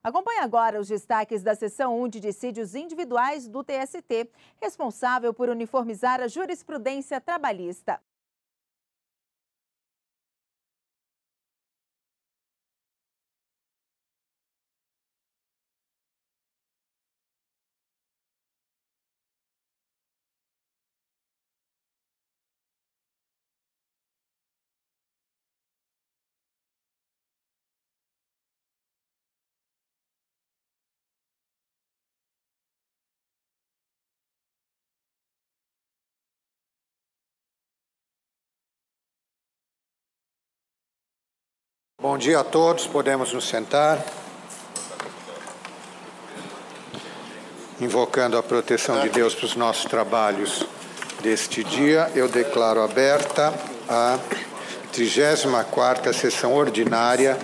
Acompanhe agora os destaques da seção 1 de dissídios individuais do TST, responsável por uniformizar a jurisprudência trabalhista. Bom dia a todos, podemos nos sentar. Invocando a proteção de Deus para os nossos trabalhos deste dia, eu declaro aberta a 34ª sessão ordinária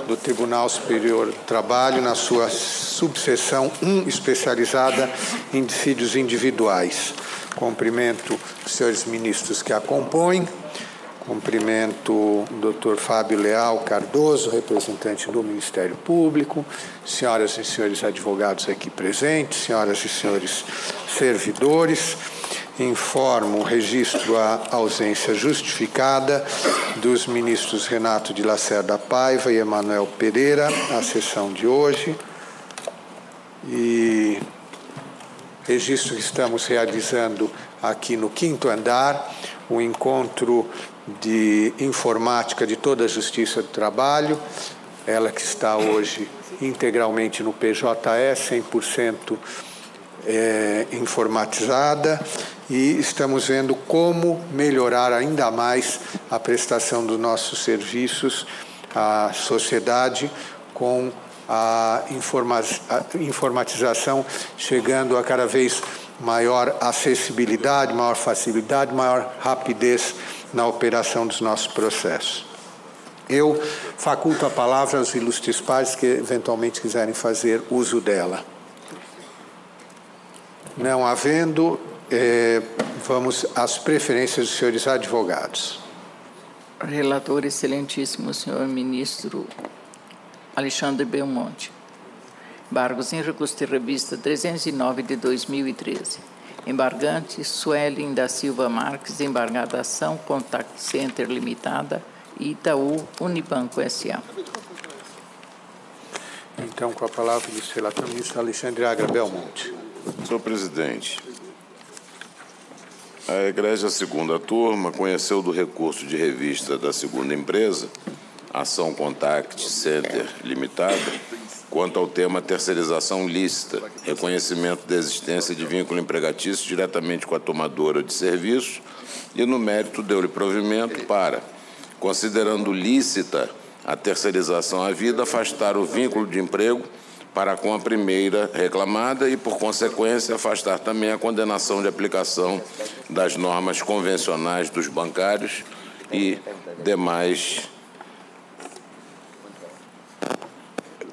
do Tribunal Superior do Trabalho, na sua subseção 1, especializada em dissídios individuais. Cumprimento os senhores ministros que a compõem. Cumprimento o Dr. Fábio Leal Cardoso, representante do Ministério Público, senhoras e senhores advogados aqui presentes, senhoras e senhores servidores. Informo o registro à ausência justificada dos ministros Renato de Lacerda Paiva e Emanuel Pereira, à sessão de hoje. E registro que estamos realizando aqui no 5º andar, o encontro de informática de toda a Justiça do Trabalho, ela que está hoje integralmente no PJE, 100% informatizada, e estamos vendo como melhorar ainda mais a prestação dos nossos serviços à sociedade com a informatização chegando a cada vez maior acessibilidade, maior facilidade, maior rapidez na operação dos nossos processos. Eu faculto a palavra aos ilustres pares que eventualmente quiserem fazer uso dela. Não havendo, vamos às preferências dos senhores advogados. Relator excelentíssimo, senhor ministro Alexandre Belmonte. Embargos em recurso de revista 309 de 2013. Embargante Suelen da Silva Marques, embargada ação Contact Center Limitada, Itaú Unibanco S.A. Então, com a palavra do relator ministro Alexandre Agra Belmonte. Senhor presidente, a egrégia segunda turma conheceu do recurso de revista da segunda empresa, ação Contact Center Limitada, quanto ao tema terceirização lícita, reconhecimento da existência de vínculo empregatício diretamente com a tomadora de serviços e, no mérito, deu-lhe provimento para, considerando lícita a terceirização havida, afastar o vínculo de emprego para com a primeira reclamada e, por consequência, afastar também a condenação de aplicação das normas convencionais dos bancários e demais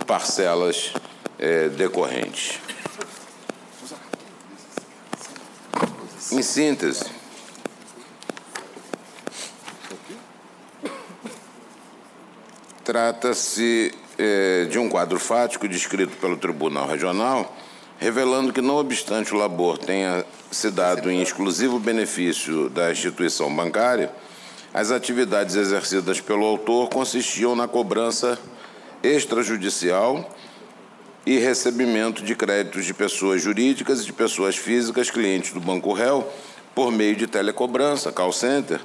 parcelas decorrentes. Em síntese, trata-se de um quadro fático descrito pelo Tribunal Regional, revelando que, não obstante o labor tenha se dado em exclusivo benefício da instituição bancária, as atividades exercidas pelo autor consistiam na cobrança extrajudicial e recebimento de créditos de pessoas jurídicas e de pessoas físicas clientes do Banco Réu por meio de telecobrança, call center,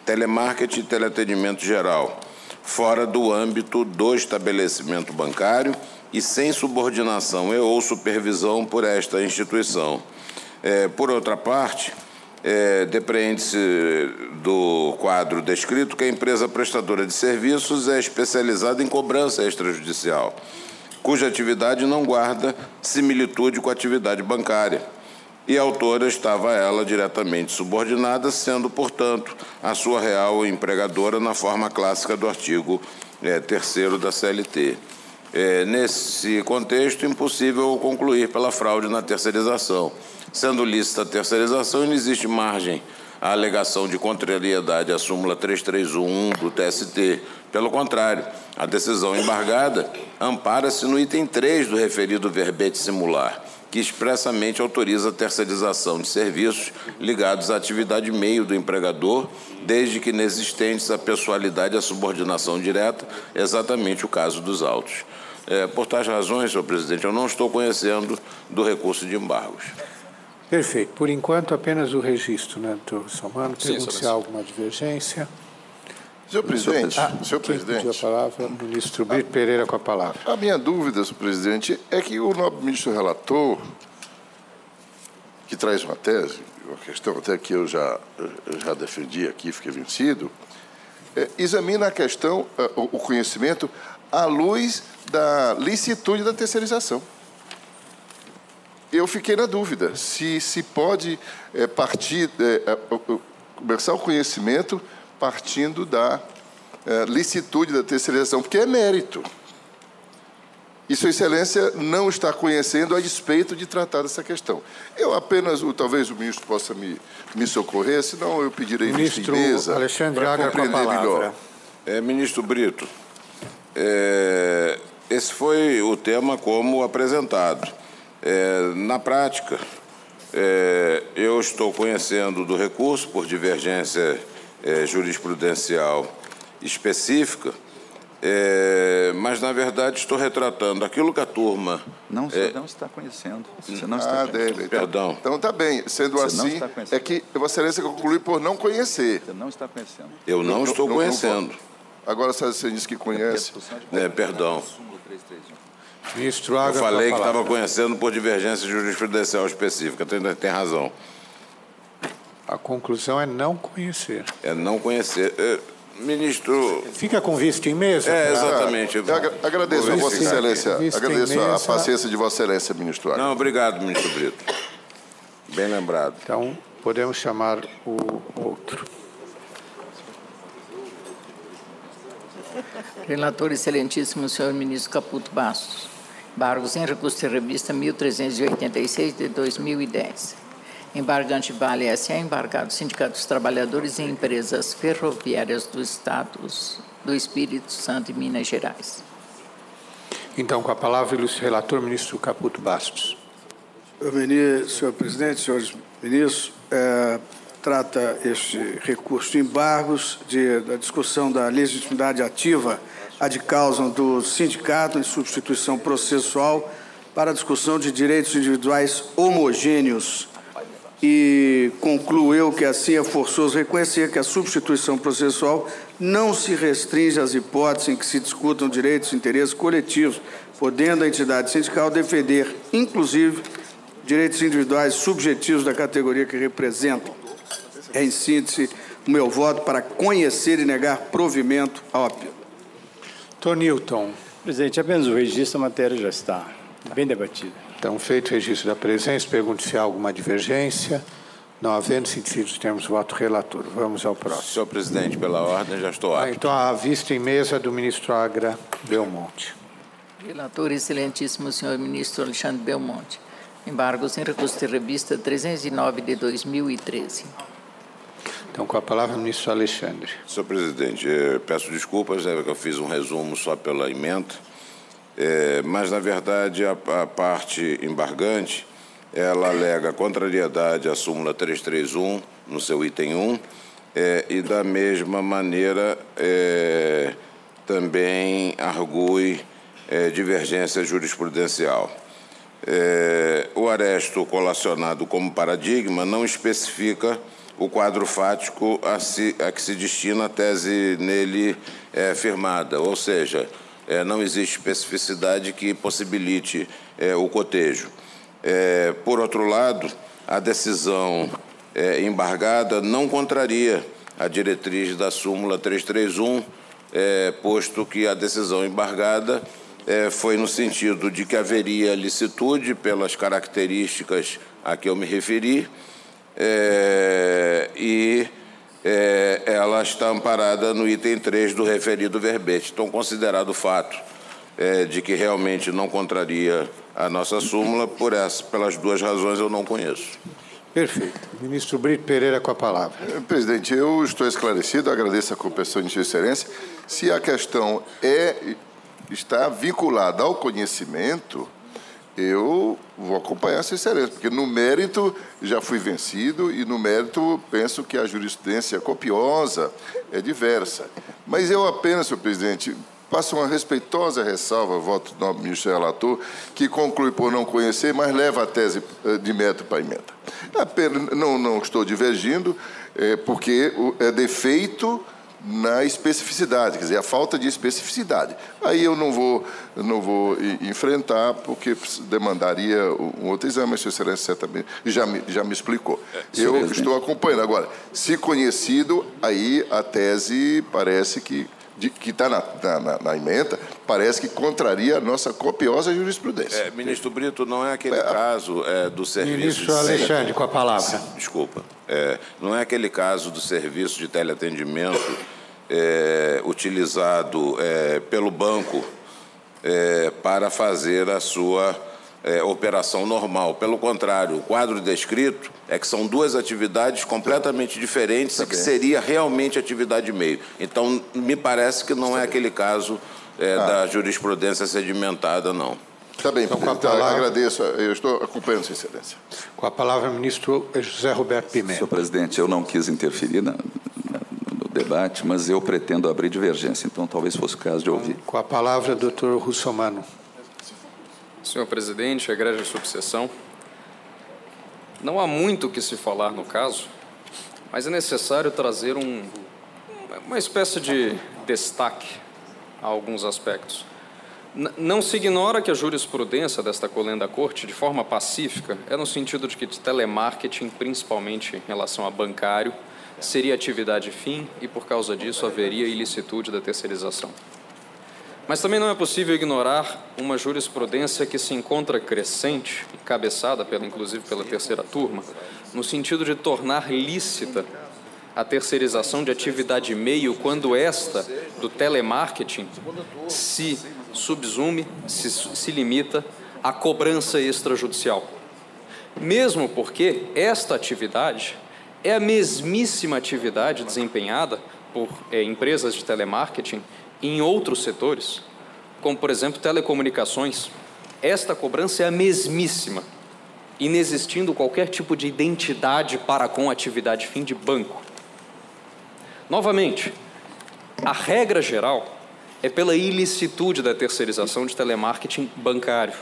telemarketing e teleatendimento geral, fora do âmbito do estabelecimento bancário e sem subordinação e ou supervisão por esta instituição. Por outra parte, depreende-se do quadro descrito que a empresa prestadora de serviços é especializada em cobrança extrajudicial, cuja atividade não guarda similitude com a atividade bancária, e a autora estava ela diretamente subordinada, sendo, portanto, a sua real empregadora na forma clássica do artigo 3º da CLT. Nesse contexto, impossível concluir pela fraude na terceirização. Sendo lícita a terceirização, não existe margem à alegação de contrariedade à súmula 3311 do TST. Pelo contrário, a decisão embargada ampara-se no item 3 do referido verbete simular, que expressamente autoriza a terceirização de serviços ligados à atividade meio do empregador, desde que inexistentes a pessoalidade e a subordinação direta, exatamente o caso dos autos. Por tais razões, senhor presidente, eu não estou conhecendo do recurso de embargos. Perfeito. Por enquanto, apenas o registro, né, doutor Salmano? Pergunto se há alguma divergência. Senhor presidente, senhor presidente. Pediu a palavra, ministro Brito Pereira com a palavra. A minha dúvida, senhor presidente, é que o nobre ministro relator, que traz uma tese, uma questão até que eu já defendi aqui, fiquei vencido, examina a questão, o conhecimento, à luz da licitude da terceirização. Eu fiquei na dúvida se pode partir, começar o conhecimento partindo da licitude da terceirização, porque é mérito. E Sua Excelência não está conhecendo a despeito de tratar dessa questão. Eu apenas, talvez o ministro possa me socorrer, senão eu pedirei ministro mesa Alexandre Agra com a palavra. Ministro Brito, esse foi o tema como apresentado. Na prática, eu estou conhecendo do recurso por divergência jurisprudencial específica, mas, na verdade, estou retratando aquilo que a turma... Não, você não está conhecendo. Você não está conhecendo. Perdão. Então, está bem. Sendo assim, é que Vossa Excelência conclui por não conhecer. Você não está conhecendo. Eu não estou conhecendo. Agora, você diz que conhece. Perdão. Ministro Agra, eu falei que estava conhecendo por divergência jurisprudencial específica. Tem razão. A conclusão é não conhecer. É não conhecer. Ministro... Fica com vista em mesa? Exatamente. Agradeço a Vossa Excelência. Agradeço a paciência de Vossa Excelência, ministro Agra. Não, obrigado, ministro Brito. Bem lembrado. Então, podemos chamar o outro. Relator excelentíssimo, senhor ministro Caputo Bastos. Embargos em recurso de revista 1386 de 2010. Embargante Vale S.A. embargado Sindicato dos Trabalhadores e Empresas Ferroviárias do Estado do Espírito Santo e Minas Gerais. Então, com a palavra, ilustre relator, ministro Caputo Bastos. Senhor presidente, senhores ministros, trata este recurso de embargos da discussão da legitimidade ativa ad causam do sindicato em substituição processual para a discussão de direitos individuais homogêneos. E concluo eu que assim é forçoso reconhecer que a substituição processual não se restringe às hipóteses em que se discutam direitos e interesses coletivos, podendo a entidade sindical defender, inclusive, direitos individuais subjetivos da categoria que representam. É, em síntese, o meu voto para conhecer e negar provimento óbvio. Tonilton. Presidente, apenas o registro, a matéria já está bem debatida. Então, feito o registro da presença, pergunto se há alguma divergência. Não havendo sentido os termos do voto relator. Vamos ao próximo. Senhor presidente, pela ordem, já estou apto. Então, a vista em mesa do ministro Agra Belmonte. Relator excelentíssimo, senhor ministro Alexandre Belmonte. Embargos em recurso de revista 309 de 2013. Então, com a palavra, o ministro Alexandre. Senhor presidente, peço desculpas, que eu fiz um resumo só pela emenda, mas, na verdade, a parte embargante, ela alega contrariedade à súmula 331, no seu item 1, e, da mesma maneira, também argue divergência jurisprudencial. O aresto colacionado como paradigma não especifica o quadro fático a que se destina a tese nele firmada, ou seja, não existe especificidade que possibilite o cotejo. Por outro lado, a decisão embargada não contraria a diretriz da súmula 331, posto que a decisão embargada foi no sentido de que haveria licitude pelas características a que eu me referi, ela está amparada no item 3 do referido verbete. Então, considerado o fato de que realmente não contraria a nossa súmula, pelas duas razões eu não conheço. Perfeito. Ministro Brito Pereira com a palavra. Presidente, eu estou esclarecido, agradeço a compreensão de Sua Excelência. Se a questão é está vinculada ao conhecimento, eu vou acompanhar essa excelência, porque no mérito já fui vencido e no mérito penso que a jurisprudência copiosa é diversa. Mas eu apenas, senhor presidente, faço uma respeitosa ressalva, voto do nobre ministro relator, que conclui por não conhecer, mas leva a tese de mérito para a emenda. Apenas, não estou divergindo, porque é defeito na especificidade, quer dizer, a falta de especificidade. Aí eu não vou enfrentar, porque demandaria um outro exame, mas Sua Excelência certamente já me explicou. Eu estou acompanhando. Agora, se conhecido, aí a tese parece que está na emenda, parece que contraria a nossa copiosa jurisprudência. Ministro Brito, não é aquele caso do serviço... Ministro Alexandre, com a palavra. Desculpa. Não é aquele caso do serviço de teleatendimento utilizado pelo banco para fazer a sua operação normal. Pelo contrário, o quadro descrito é que são duas atividades completamente diferentes e que seria realmente atividade meio. Então, me parece que não é aquele caso da jurisprudência sedimentada, não. Está bem, então, agradeço. Eu estou acompanhando, Sua Excelência. Com a palavra, ministro José Roberto Pimenta. Senhor presidente, eu não quis interferir no debate, mas eu pretendo abrir divergência, então talvez fosse o caso de ouvir. Com a palavra, doutor Russomano. Senhor presidente, egrégia subseção, não há muito o que se falar no caso, mas é necessário trazer uma espécie de destaque a alguns aspectos. Não se ignora que a jurisprudência desta colenda corte, de forma pacífica, é no sentido de que telemarketing, principalmente em relação a bancário, seria atividade fim e, por causa disso, haveria ilicitude da terceirização. Mas também não é possível ignorar uma jurisprudência que se encontra crescente, encabeçada, inclusive pela terceira turma, no sentido de tornar lícita a terceirização de atividade meio quando esta, do telemarketing, se subsume, se limita à cobrança extrajudicial. Mesmo porque esta atividade é a mesmíssima atividade desempenhada por empresas de telemarketing em outros setores, como, por exemplo, telecomunicações. Esta cobrança é a mesmíssima, inexistindo qualquer tipo de identidade para com atividade fim de banco. Novamente, a regra geral é pela ilicitude da terceirização de telemarketing bancário.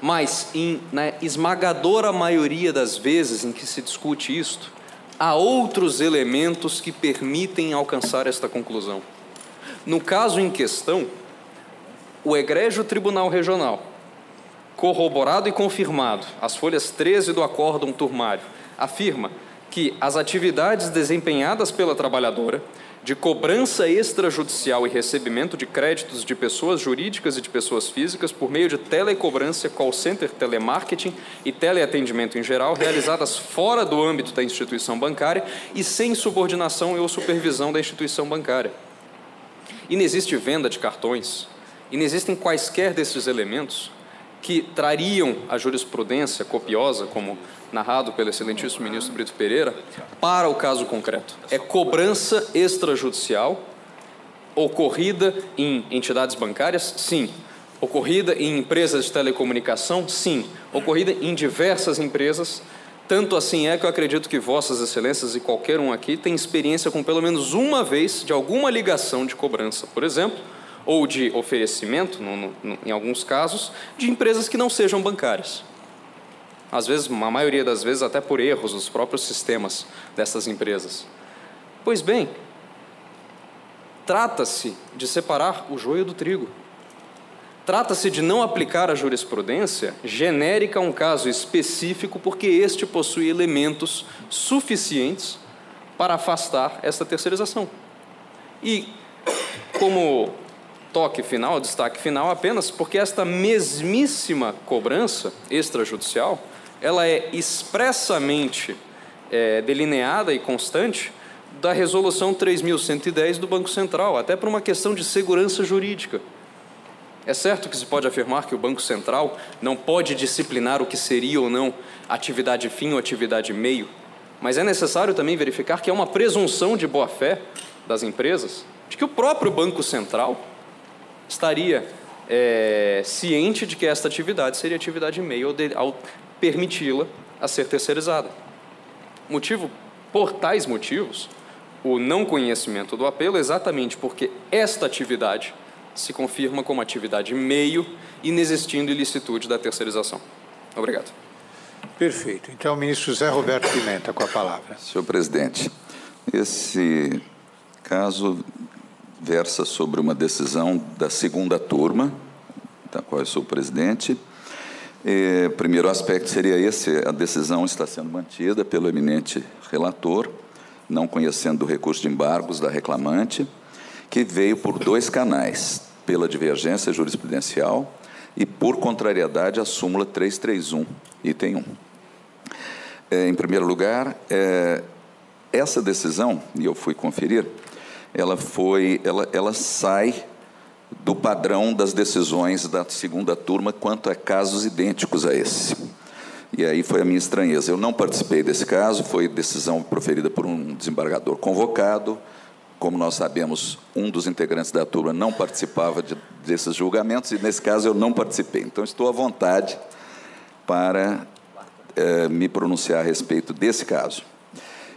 Mas, na esmagadora maioria das vezes em que se discute isto, há outros elementos que permitem alcançar esta conclusão. No caso em questão, o egrégio Tribunal Regional, corroborado e confirmado, as folhas 13 do acórdão turmário, afirma que as atividades desempenhadas pela trabalhadora de cobrança extrajudicial e recebimento de créditos de pessoas jurídicas e de pessoas físicas por meio de telecobrança, call center, telemarketing e teleatendimento em geral, realizadas fora do âmbito da instituição bancária e sem subordinação ou supervisão da instituição bancária. Inexiste venda de cartões, inexistem quaisquer desses elementos que trariam a jurisprudência copiosa, como narrado pelo excelentíssimo ministro Brito Pereira, para o caso concreto. É cobrança extrajudicial ocorrida em entidades bancárias? Sim. Ocorrida em empresas de telecomunicação? Sim. Ocorrida em diversas empresas. Tanto assim é que eu acredito que vossas excelências e qualquer um aqui tem experiência com pelo menos uma vez de alguma ligação de cobrança, por exemplo, ou de oferecimento, em alguns casos, de empresas que não sejam bancárias. Às vezes, a maioria das vezes, até por erros dos próprios sistemas dessas empresas. Pois bem, trata-se de separar o joio do trigo. Trata-se de não aplicar a jurisprudência genérica a um caso específico, porque este possui elementos suficientes para afastar esta terceirização. E, como toque final, destaque final, apenas porque esta mesmíssima cobrança extrajudicial, ela é expressamente delineada e constante da Resolução 3.110 do Banco Central, até por uma questão de segurança jurídica. É certo que se pode afirmar que o Banco Central não pode disciplinar o que seria ou não atividade fim ou atividade meio, mas é necessário também verificar que é uma presunção de boa-fé das empresas, de que o próprio Banco Central estaria ciente de que esta atividade seria atividade meio ao permiti-la a ser terceirizada. Por tais motivos, o não conhecimento do apelo é exatamente porque esta atividade se confirma como atividade meio, inexistindo ilicitude da terceirização. Obrigado. Perfeito. Então, o ministro José Roberto Pimenta, com a palavra. Senhor presidente, esse caso versa sobre uma decisão da segunda turma, da qual eu sou presidente. Primeiro aspecto seria esse: a decisão está sendo mantida pelo eminente relator, não conhecendo o recurso de embargos da reclamante, que veio por 2 canais, pela divergência jurisprudencial e por contrariedade à súmula 331, item 1. Em primeiro lugar, essa decisão, e eu fui conferir, ela sai do padrão das decisões da segunda turma quanto a casos idênticos a esse. E aí foi a minha estranheza. Eu não participei desse caso, foi decisão proferida por um desembargador convocado. Como nós sabemos, um dos integrantes da turma não participava desses julgamentos e, nesse caso, eu não participei. Então, estou à vontade para me pronunciar a respeito desse caso.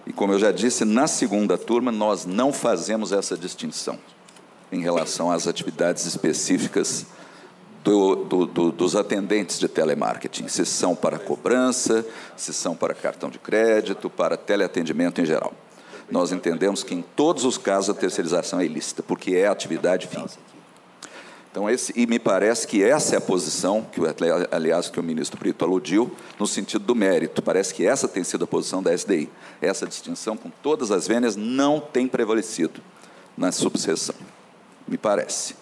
E, como eu já disse, na segunda turma, nós não fazemos essa distinção em relação às atividades específicas dos atendentes de telemarketing, se são para cobrança, se são para cartão de crédito, para teleatendimento em geral. Nós entendemos que, em todos os casos, a terceirização é ilícita, porque é atividade fim. Então, e me parece que essa é a posição, aliás, que o ministro Brito aludiu, no sentido do mérito. Parece que essa tem sido a posição da SDI. Essa distinção, com todas as vênias, não tem prevalecido na subseção, me parece.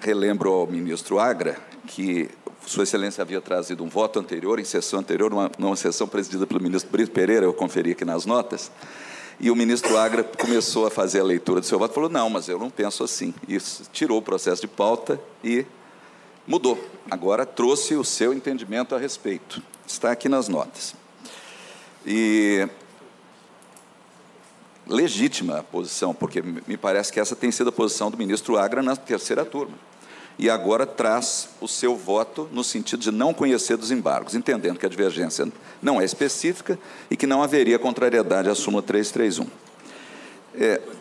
Relembro ao ministro Agra que Sua Excelência havia trazido um voto anterior, em sessão anterior, numa sessão presidida pelo ministro Brito Pereira, eu conferi aqui nas notas, e o ministro Agra começou a fazer a leitura do seu voto e falou: não, mas eu não penso assim. Isso tirou o processo de pauta e mudou. Agora trouxe o seu entendimento a respeito. Está aqui nas notas. E legítima a posição, porque me parece que essa tem sido a posição do ministro Agra na terceira turma. E agora traz o seu voto no sentido de não conhecer dos embargos, entendendo que a divergência não é específica e que não haveria contrariedade à súmula 331.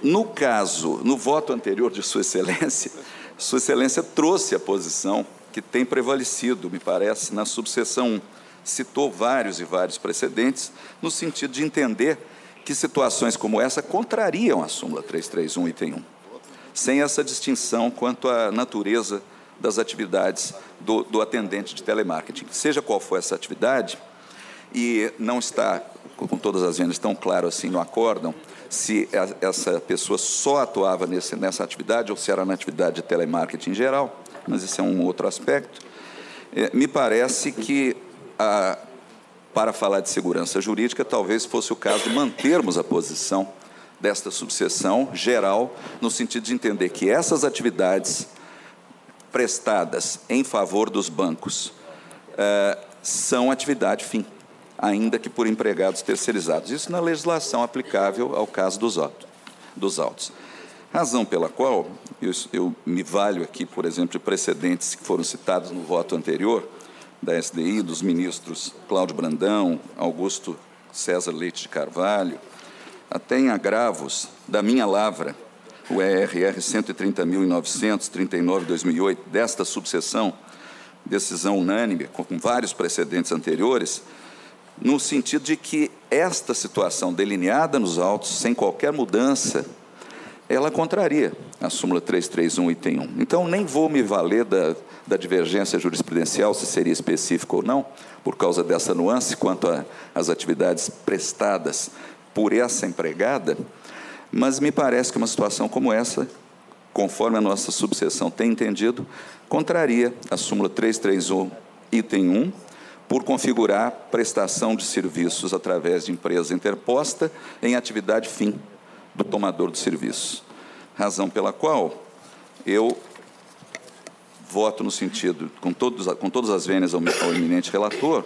No voto anterior de Sua Excelência trouxe a posição que tem prevalecido, me parece, na subseção 1. Citou vários e vários precedentes, no sentido de entender que situações como essa contrariam a súmula 331, item 1. Sem essa distinção quanto à natureza das atividades do atendente de telemarketing. Seja qual for essa atividade, e não está, com todas as vendas, tão claro assim no acórdão, se essa pessoa só atuava nessa atividade ou se era na atividade de telemarketing em geral, mas esse é um outro aspecto. Me parece que, para falar de segurança jurídica, talvez fosse o caso de mantermos a posição desta subseção geral, no sentido de entender que essas atividades prestadas em favor dos bancos são atividade fim, ainda que por empregados terceirizados. Isso na legislação aplicável ao caso dos autos. Razão pela qual eu me valho aqui, por exemplo, de precedentes que foram citados no voto anterior da SDI, dos ministros Cláudio Brandão, Augusto César Leite de Carvalho, até em agravos da minha lavra, o ERR 130.900, 39/2008, desta subseção, decisão unânime, com vários precedentes anteriores, no sentido de que esta situação delineada nos autos, sem qualquer mudança, ela contraria a súmula 331, item 1. Então, nem vou me valer da divergência jurisprudencial, se seria específico ou não, por causa dessa nuance quanto às atividades prestadas por essa empregada, mas me parece que uma situação como essa, conforme a nossa subseção tem entendido, contraria a súmula 331, item 1, por configurar prestação de serviços através de empresa interposta em atividade fim do tomador do serviço. Razão pela qual eu voto no sentido, com todas as vênias ao eminente relator,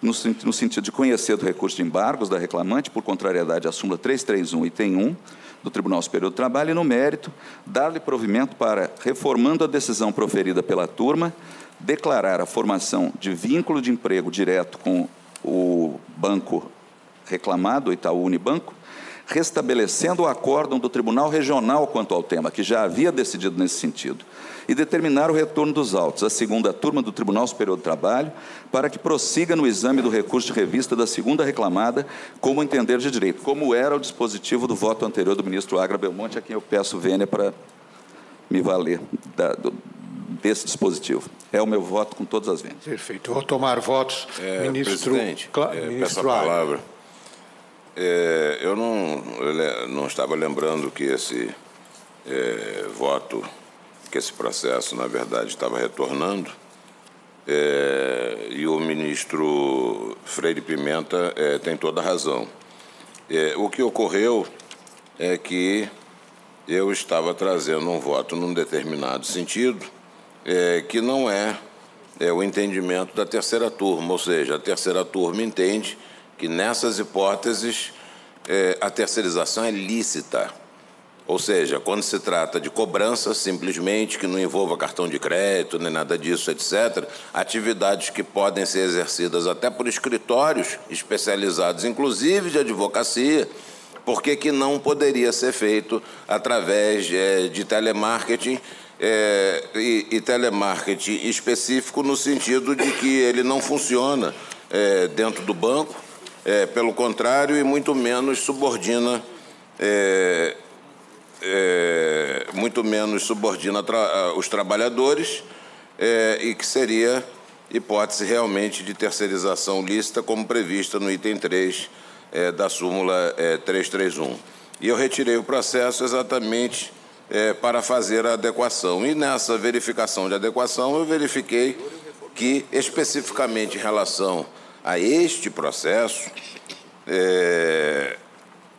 no sentido de conhecer do recurso de embargos da reclamante por contrariedade à súmula 331, item 1, do Tribunal Superior do Trabalho e, no mérito, dar-lhe provimento para, reformando a decisão proferida pela turma, declarar a formação de vínculo de emprego direto com o banco reclamado, o Itaú Unibanco, restabelecendo o acórdão do Tribunal Regional quanto ao tema, que já havia decidido nesse sentido, e determinar o retorno dos autos à segunda turma do Tribunal Superior do Trabalho para que prossiga no exame do recurso de revista da segunda reclamada como entender de direito, como era o dispositivo do voto anterior do ministro Agra Belmonte, a quem eu peço vênia para me valer desse dispositivo. É o meu voto com todas as vênias. Perfeito. Vou tomar votos, ministro. Presidente, peço a palavra. Eu não estava lembrando que esse voto, que esse processo, na verdade, estava retornando, e o ministro Freire Pimenta tem toda a razão. O que ocorreu é que eu estava trazendo um voto num determinado sentido, que não é o entendimento da terceira turma, ou seja, a terceira turma entende que nessas hipóteses a terceirização é lícita. Ou seja, quando se trata de cobrança, simplesmente, que não envolva cartão de crédito, nem nada disso, etc., atividades que podem ser exercidas até por escritórios especializados, inclusive de advocacia, por que não poderia ser feito através de telemarketing, e telemarketing específico no sentido de que ele não funciona dentro do banco, pelo contrário, e muito menos subordina os trabalhadores, e que seria hipótese realmente de terceirização lícita, como prevista no item 3 da súmula 331. E eu retirei o processo exatamente para fazer a adequação. E nessa verificação de adequação, eu verifiquei que, especificamente em relação a este processo,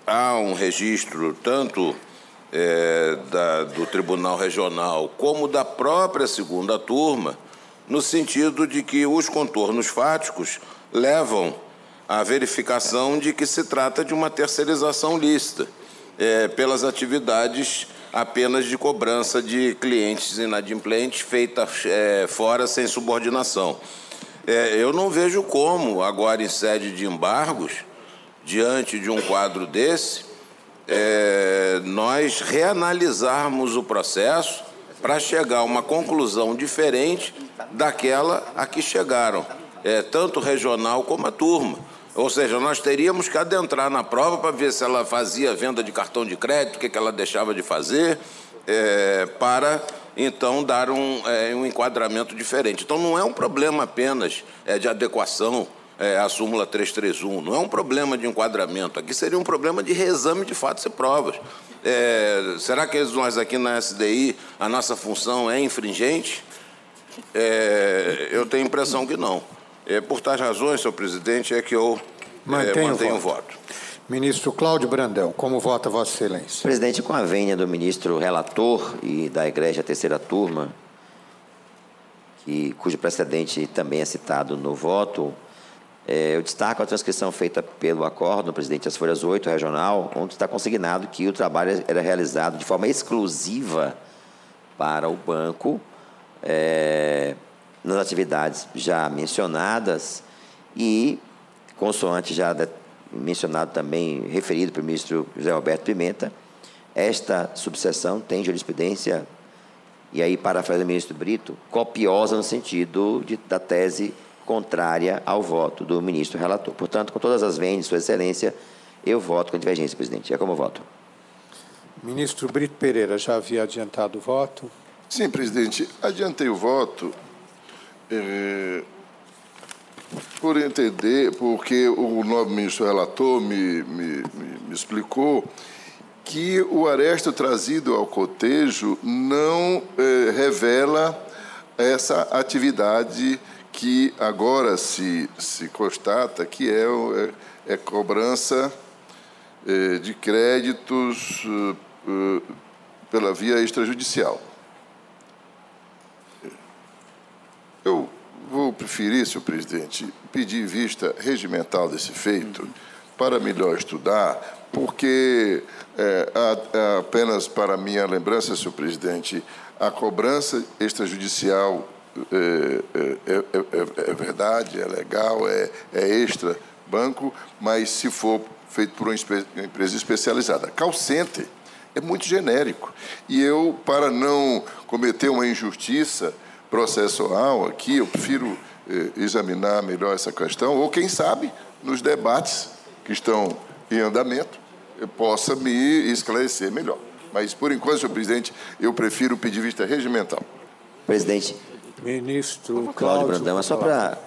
há um registro tanto do Tribunal Regional como da própria segunda turma, no sentido de que os contornos fáticos levam à verificação de que se trata de uma terceirização lícita, pelas atividades apenas de cobrança de clientes inadimplentes feita fora sem subordinação. Eu não vejo como, agora em sede de embargos, diante de um quadro desse, nós reanalisarmos o processo para chegar a uma conclusão diferente daquela a que chegaram, tanto regional como a turma. Ou seja, nós teríamos que adentrar na prova para ver se ela fazia venda de cartão de crédito, o que ela deixava de fazer, para, então, dar um enquadramento diferente. Então, não é um problema apenas de adequação à súmula 331, não é um problema de enquadramento. Aqui seria um problema de reexame de fatos e provas. Será que nós aqui na SDI, a nossa função é infringente? Eu tenho a impressão que não. Por tais razões, senhor presidente, é que eu mantenho o voto. Ministro Cláudio Brandão, como vota Vossa Excelência? Presidente, com a vênia do ministro relator e da Egrégia Terceira Turma, cujo precedente também é citado no voto, eu destaco a transcrição feita pelo acórdão, presidente, das folhas 8, regional, onde está consignado que o trabalho era realizado de forma exclusiva para o banco, nas atividades já mencionadas e, consoante já mencionado também, referido pelo ministro José Roberto Pimenta, esta subseção tem jurisprudência, e aí, parafraseando o ministro Brito, copiosa no sentido da tese contrária ao voto do ministro relator. Portanto, com todas as vênias, Sua Excelência, eu voto com divergência, presidente. É como eu voto. Ministro Brito Pereira, já havia adiantado o voto? Sim, presidente. Adiantei o voto por entender, porque o novo ministro relator me explicou que o aresto trazido ao cotejo não revela essa atividade que agora se constata que é cobrança de créditos pela via extrajudicial. Eu vou preferir, senhor presidente, pedir vista regimental desse feito, para melhor estudar, porque, apenas para minha lembrança, senhor presidente, a cobrança extrajudicial é verdade, é legal, é extra banco, mas se for feito por uma empresa especializada. Call center é muito genérico. E eu, para não cometer uma injustiça processual aqui, eu prefiro examinar melhor essa questão, ou quem sabe, nos debates que estão em andamento, eu possa me esclarecer melhor. Mas, por enquanto, senhor presidente, eu prefiro pedir vista regimental. Presidente. Ministro Cláudio Brandão, é só para...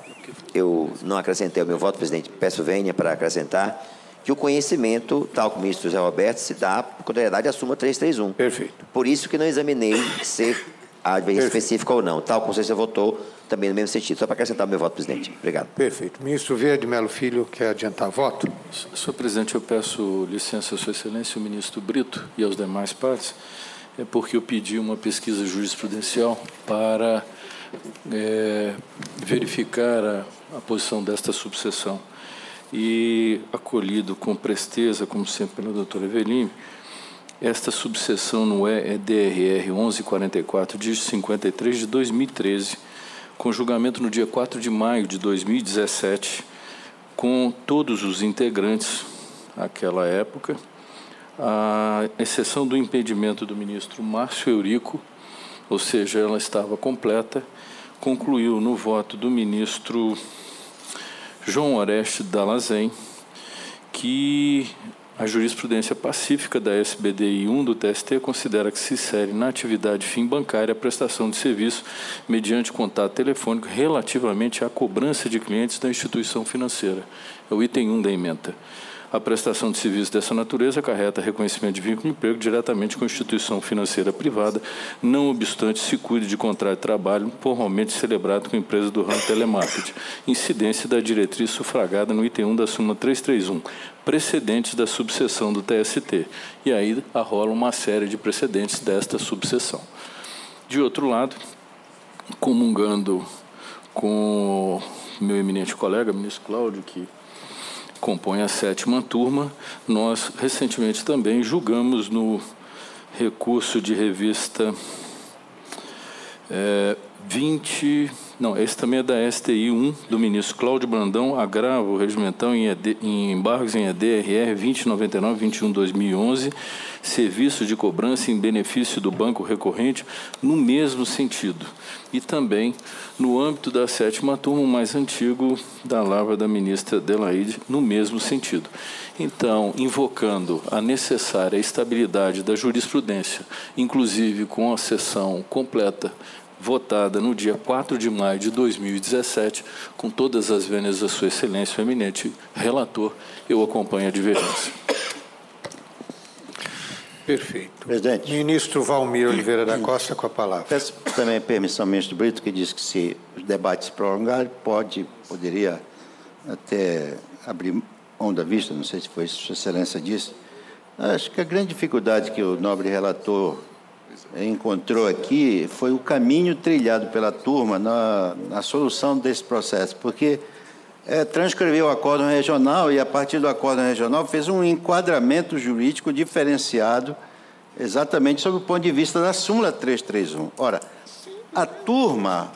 Eu não acrescentei o meu voto, presidente, peço vênia para acrescentar que o conhecimento, tal como o ministro José Roberto, se dá por contrariedade à súmula 331. Perfeito. Por isso que não examinei se a vez específica ou não. Tal como você votou, também no mesmo sentido. Só para acrescentar o meu voto, presidente. Obrigado. Perfeito. Ministro Vieira de Mello Filho, quer adiantar voto? Senhor presidente, eu peço licença a Sua Excelência, o ministro Brito e aos demais pares, porque eu pedi uma pesquisa jurisprudencial para verificar a posição desta subseção. E, acolhido com presteza, como sempre, pela doutora Eveline, esta subseção no DRR 1144, dígito 53 de 2013, com julgamento no dia 4 de maio de 2017, com todos os integrantes àquela época, à exceção do impedimento do ministro Márcio Eurico, ou seja, ela estava completa, concluiu no voto do ministro João Oreste Dallazen que a jurisprudência pacífica da SBDI 1 do TST considera que se insere na atividade fim bancária a prestação de serviço mediante contato telefônico relativamente à cobrança de clientes da instituição financeira. É o item 1 da ementa. A prestação de serviço dessa natureza acarreta reconhecimento de vínculo de emprego diretamente com a instituição financeira privada, não obstante se cuide de contrato de trabalho formalmente celebrado com a empresa do ramo telemarketing. Incidência da diretriz sufragada no item 1 da súmula 331, precedentes da subseção do TST. E aí arrola uma série de precedentes desta subseção. De outro lado, comungando com o meu eminente colega, ministro Cláudio, que compõe a 7ª turma, nós recentemente também julgamos no recurso de revista esse também é da STI 1, do ministro Cláudio Brandão, agravo regimental em embargos em EDRR 2099-21-2011, serviço de cobrança em benefício do banco recorrente, no mesmo sentido. E também, no âmbito da 7ª turma, o mais antigo, da lavra da ministra Adelaide, no mesmo sentido. Então, invocando a necessária estabilidade da jurisprudência, inclusive com a sessão completa, votada no dia 4 de maio de 2017, com todas as vênias da Sua Excelência, o eminente relator, eu acompanho a divergência. Perfeito. Presidente. Ministro Valmir Oliveira da Costa, com a palavra. Peço também permissão ao ministro Brito, que diz que se os debates prolongarem, poderia até abrir mão da vista, não sei se foi isso que Sua Excelência disse. Acho que a grande dificuldade que o nobre relator encontrou aqui foi o caminho trilhado pela turma na solução desse processo, porque transcreveu o acórdão regional e, a partir do acórdão regional, fez um enquadramento jurídico diferenciado exatamente sob o ponto de vista da súmula 331. Ora, a turma,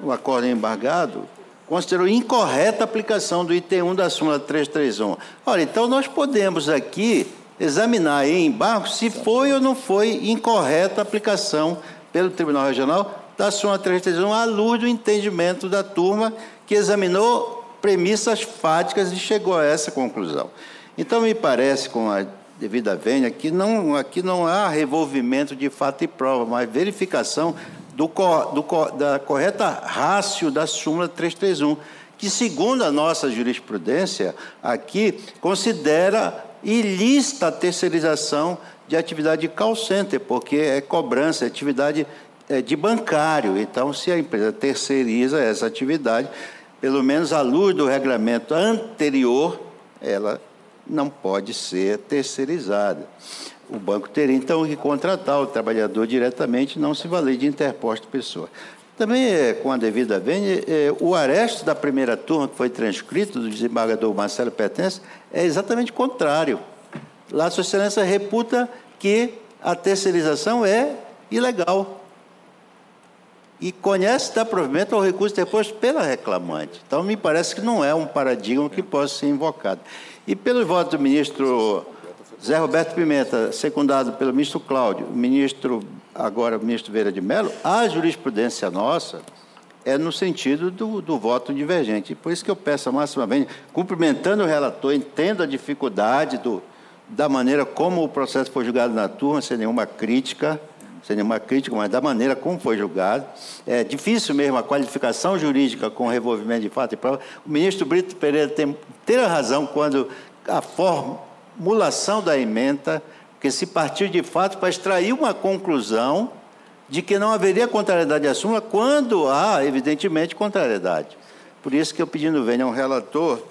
o acórdão embargado, considerou incorreta a aplicação do item 1 da súmula 331. Ora, então nós podemos aqui examinar em embargo se foi ou não foi incorreta a aplicação pelo Tribunal Regional da súmula 331 à luz do entendimento da turma que examinou premissas fáticas e chegou a essa conclusão. Então, me parece, com a devida vênia, que aqui não há revolvimento de fato e prova, mas verificação da correta rácio da súmula 331, que, segundo a nossa jurisprudência, aqui considera ilícita a terceirização de atividade de call center, porque é cobrança, é atividade de bancário. Então, se a empresa terceiriza essa atividade, pelo menos à luz do regramento anterior, ela não pode ser terceirizada. O banco teria, então, que contratar o trabalhador diretamente, não se valer de interposta pessoa. Também, com a devida vênia, o aresto da primeira turma, que foi transcrito do desembargador Marcelo Pertence, é exatamente contrário. Lá, Sua Excelência reputa que a terceirização é ilegal e conhece dar provimento ao recurso deposto pela reclamante. Então, me parece que não é um paradigma que possa ser invocado. E pelo voto do ministro Zé Roberto Pimenta, secundado pelo ministro Cláudio, agora o ministro Vieira de Mello, a jurisprudência nossa é no sentido do voto divergente. Por isso que eu peço a máxima vênia, cumprimentando o relator, entendo a dificuldade da maneira como o processo foi julgado na turma, sem nenhuma crítica, mas da maneira como foi julgado. É difícil mesmo a qualificação jurídica com o revolvimento de fato e prova. O ministro Brito Pereira tem inteira razão quando a formulação da ementa, que se partiu de fato para extrair uma conclusão de que não haveria contrariedade à súmula quando há, evidentemente, contrariedade. Por isso que eu, pedindo vênia ao relator,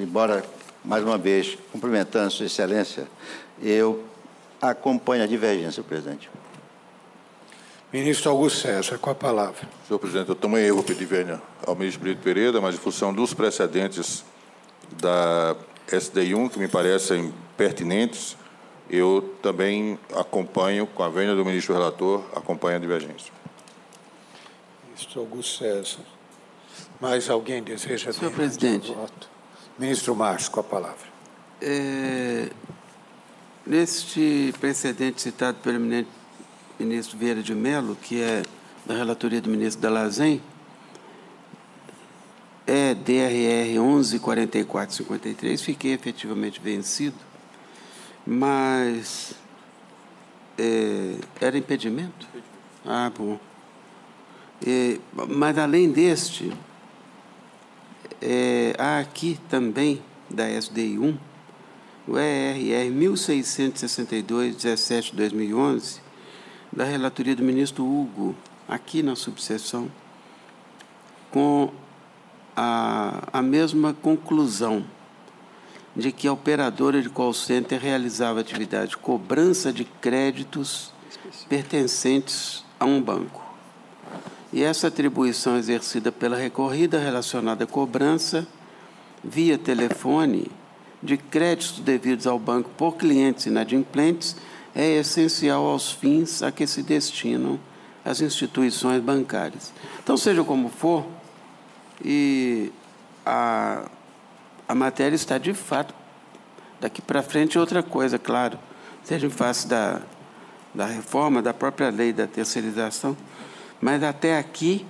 embora, mais uma vez, cumprimentando Sua Excelência, eu acompanho a divergência, presidente. Ministro Augusto César, com a palavra. Senhor presidente, eu também vou pedir vênia ao ministro Brito Pereira, mas em função dos precedentes da SDI1, que me parecem pertinentes, eu também acompanho, com a vênia do ministro relator, acompanho a divergência. Ministro Augusto César. Mais alguém deseja? Senhor presidente. Voto? Ministro Márcio, com a palavra. Neste precedente citado pelo eminente ministro Vieira de Mello, que é da relatoria do ministro Dall'Azen, DRR 114453, fiquei efetivamente vencido, mas era impedimento? Ah, bom. Mas além deste, há aqui também da SDI1 o ERR 1662/17/2011 da relatoria do ministro Hugo, aqui na subseção, com a mesma conclusão de que a operadora de call center realizava atividade de cobrança de créditos pertencentes a um banco. E essa atribuição exercida pela recorrida relacionada à cobrança via telefone de créditos devidos ao banco por clientes inadimplentes é essencial aos fins a que se destinam as instituições bancárias. Então, seja como for, e a matéria está, de fato, daqui para frente outra coisa, claro, seja em face da reforma da própria lei da terceirização, mas até aqui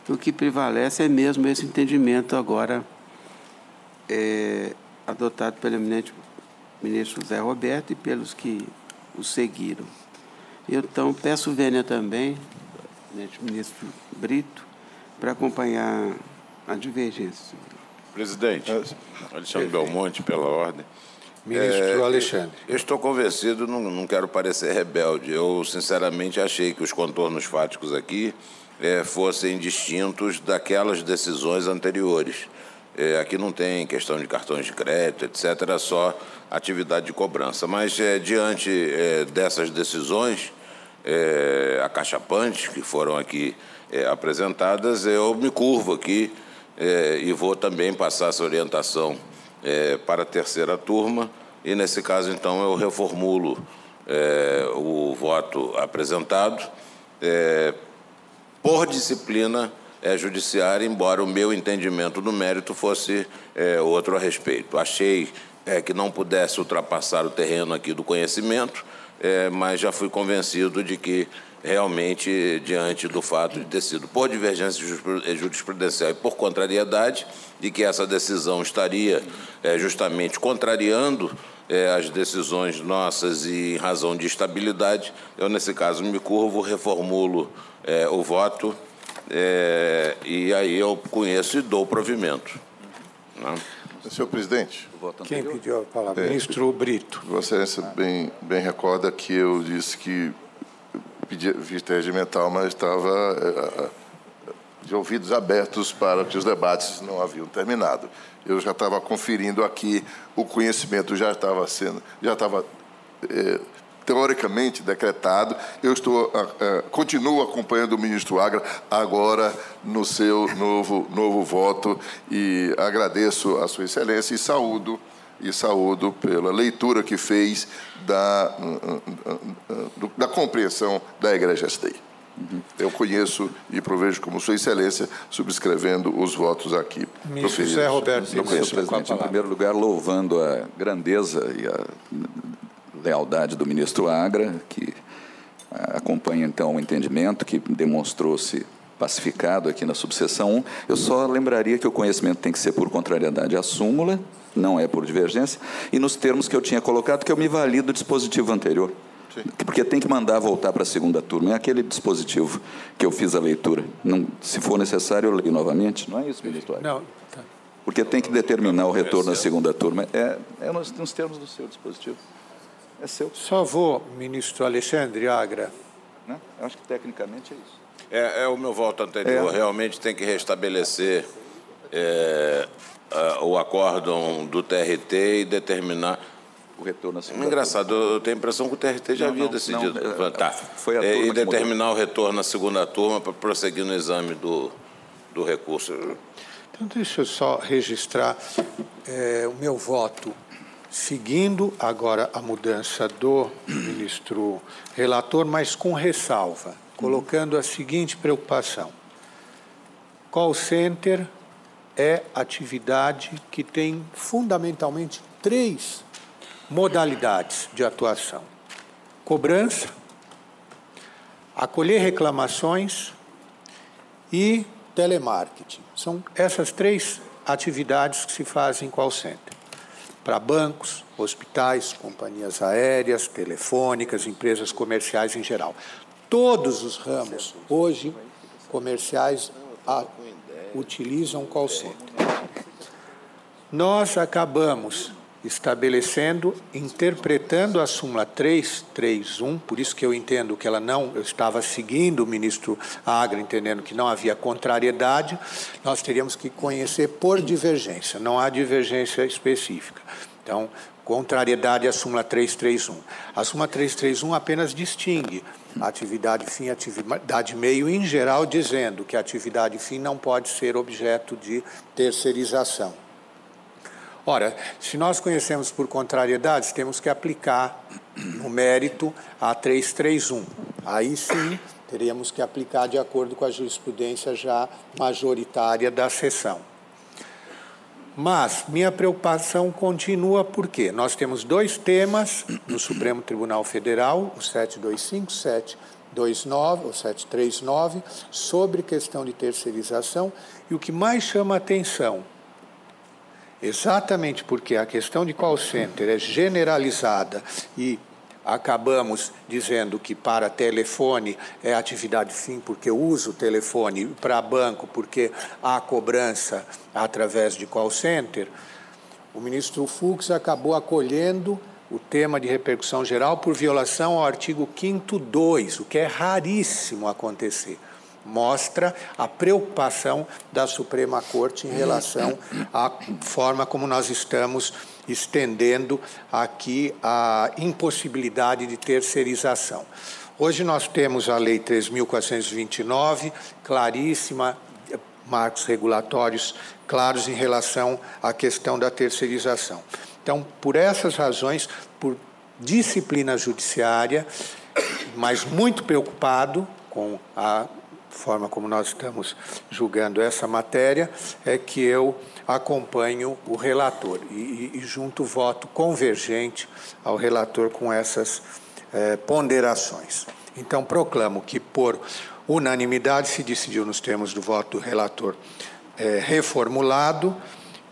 o que prevalece é mesmo esse entendimento agora adotado pelo eminente ministro Zé Roberto e pelos que o seguiram. Então, peço vênia também, ministro Brito, para acompanhar a divergência. Presidente, Alexandre Belmonte, pela ordem. Ministro Alexandre. Eu estou convencido, não quero parecer rebelde, eu sinceramente achei que os contornos fáticos aqui fossem distintos daquelas decisões anteriores. Aqui não tem questão de cartões de crédito, etc., era só atividade de cobrança. Mas, diante dessas decisões acachapantes que foram aqui apresentadas, eu me curvo aqui e vou também passar essa orientação para a terceira turma, e, nesse caso, então, eu reformulo o voto apresentado por disciplina judiciária, embora o meu entendimento do mérito fosse outro a respeito. Achei que não pudesse ultrapassar o terreno aqui do conhecimento, mas já fui convencido de que, realmente, diante do fato de ter sido por divergência jurisprudencial e por contrariedade, de que essa decisão estaria justamente contrariando as decisões nossas e em razão de estabilidade, eu, nesse caso, me curvo, reformulo o voto, e aí eu conheço e dou provimento. Não? Senhor presidente. Quem pediu a palavra? Ministro Brito. Vossa Excelência bem recorda que eu disse que pedi vista regimental, mas estava de ouvidos abertos para que os debates não haviam terminado. Eu já estava conferindo aqui, o conhecimento já estava teoricamente decretado. Eu continuo acompanhando o ministro Agra agora no seu novo voto e agradeço a Sua Excelência e saúdo pela leitura que fez da compreensão da Egrégestei. Eu conheço e provejo como Sua Excelência subscrevendo os votos aqui. Ministro José Roberto, senhor presidente, em primeiro lugar, louvando a grandeza e a lealdade do ministro Agra, que acompanha, então, o entendimento que demonstrou-se pacificado aqui na subseção 1. Eu só lembraria que o conhecimento tem que ser por contrariedade à súmula, não é por divergência, e nos termos que eu tinha colocado, que eu me valido do dispositivo anterior. Sim. Porque tem que mandar voltar para a segunda turma. É aquele dispositivo que eu fiz a leitura. Não, se for necessário, eu leio novamente. Não é isso, ministro? Não. Tá. Porque tem que determinar o retorno à segunda turma. É nos termos do seu dispositivo. É seu. Só vou, ministro Alexandre Agra. Né? Eu acho que tecnicamente é isso. É o meu voto anterior. Realmente tem que restabelecer o acórdão do TRT e determinar o retorno à segunda Engraçado, turma. Eu tenho a impressão que o TRT já havia decidido. Foi a turma e determinar o retorno à segunda turma para prosseguir no exame do recurso. Então, deixa eu só registrar o meu voto, seguindo agora a mudança do ministro relator, mas com ressalva, colocando a seguinte preocupação. Call center é atividade que tem fundamentalmente 3 modalidades de atuação: cobrança, acolher reclamações e telemarketing. São essas 3 atividades que se fazem em call center. Para bancos, hospitais, companhias aéreas, telefônicas, empresas comerciais em geral. Todos os ramos, hoje, comerciais utilizam call center. Nós acabamos estabelecendo, interpretando a súmula 331, por isso que eu entendo que eu estava seguindo o ministro Agra, entendendo que não havia contrariedade, nós teríamos que conhecer por divergência, não há divergência específica. Então, contrariedade à súmula 331. A súmula 331 apenas distingue atividade fim e atividade meio, em geral, dizendo que a atividade fim não pode ser objeto de terceirização. Ora, se nós conhecemos por contrariedades, temos que aplicar no mérito a 331. Aí sim, teríamos que aplicar de acordo com a jurisprudência já majoritária da sessão. Mas minha preocupação continua porque nós temos 2 temas no Supremo Tribunal Federal, o 725, 729 ou 739, sobre questão de terceirização, e o que mais chama a atenção, exatamente porque a questão de call center é generalizada e acabamos dizendo que para telefone é atividade fim porque usa o telefone, para banco porque há cobrança através de call center, o ministro Fux acabou acolhendo o tema de repercussão geral por violação ao artigo 5º 2, o que é raríssimo acontecer. Mostra a preocupação da Suprema Corte em relação à forma como nós estamos estendendo aqui a impossibilidade de terceirização. Hoje nós temos a Lei 3.429, claríssima, marcos regulatórios claros em relação à questão da terceirização. Então, por essas razões, por disciplina judiciária, mas muito preocupado com a forma como nós estamos julgando essa matéria, é que eu acompanho o relator e junto voto convergente ao relator com essas ponderações. Então, proclamo que, por unanimidade, se decidiu nos termos do voto do relator reformulado,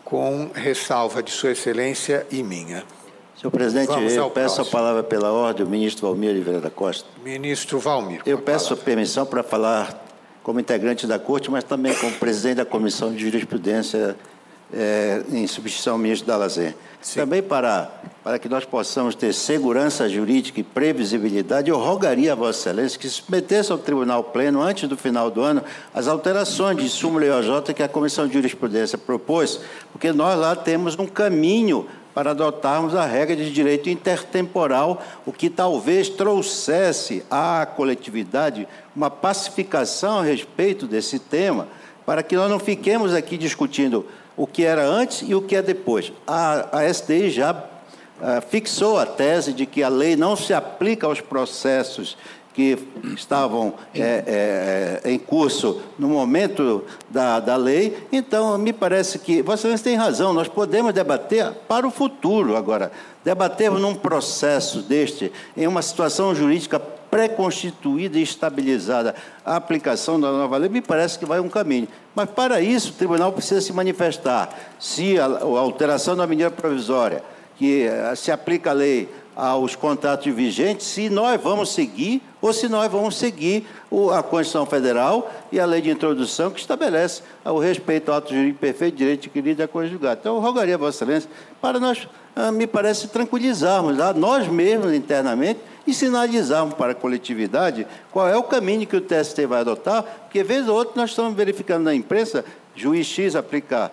com ressalva de Sua Excelência e minha. Senhor presidente, eu peço a palavra pela ordem, o ministro Valmir Oliveira da Costa. Ministro Valmir. Eu peço permissão para falar como integrante da Corte, mas também como presidente da Comissão de Jurisprudência, em substituição ao ministro Dallazen. Também para que nós possamos ter segurança jurídica e previsibilidade, eu rogaria a Vossa Excelência que submetesse ao Tribunal Pleno, antes do final do ano, as alterações de súmula EOJ que a Comissão de Jurisprudência propôs, porque nós lá temos um caminho para adotarmos a regra de direito intertemporal, o que talvez trouxesse à coletividade uma pacificação a respeito desse tema, para que nós não fiquemos aqui discutindo o que era antes e o que é depois. A STI já fixou a tese de que a lei não se aplica aos processos que estavam em curso no momento da lei. Então, me parece que Vossa Excelência tem razão, nós podemos debater para o futuro. Agora, debatermos num processo deste, em uma situação jurídica pré-constituída e estabilizada, a aplicação da nova lei, me parece que vai um caminho. Mas, para isso, o tribunal precisa se manifestar. Se a alteração da medida provisória, que se aplica a lei aos contratos vigentes, se nós vamos seguir ou se nós vamos seguir a Constituição Federal e a lei de introdução que estabelece o respeito ao ato jurídico perfeito, direito adquirido e conjugado. Então, eu rogaria a Vossa Excelência para nós, me parece, tranquilizarmos nós mesmos internamente e sinalizarmos para a coletividade qual é o caminho que o TST vai adotar, porque, vez ou outra, nós estamos verificando na imprensa, juiz X aplica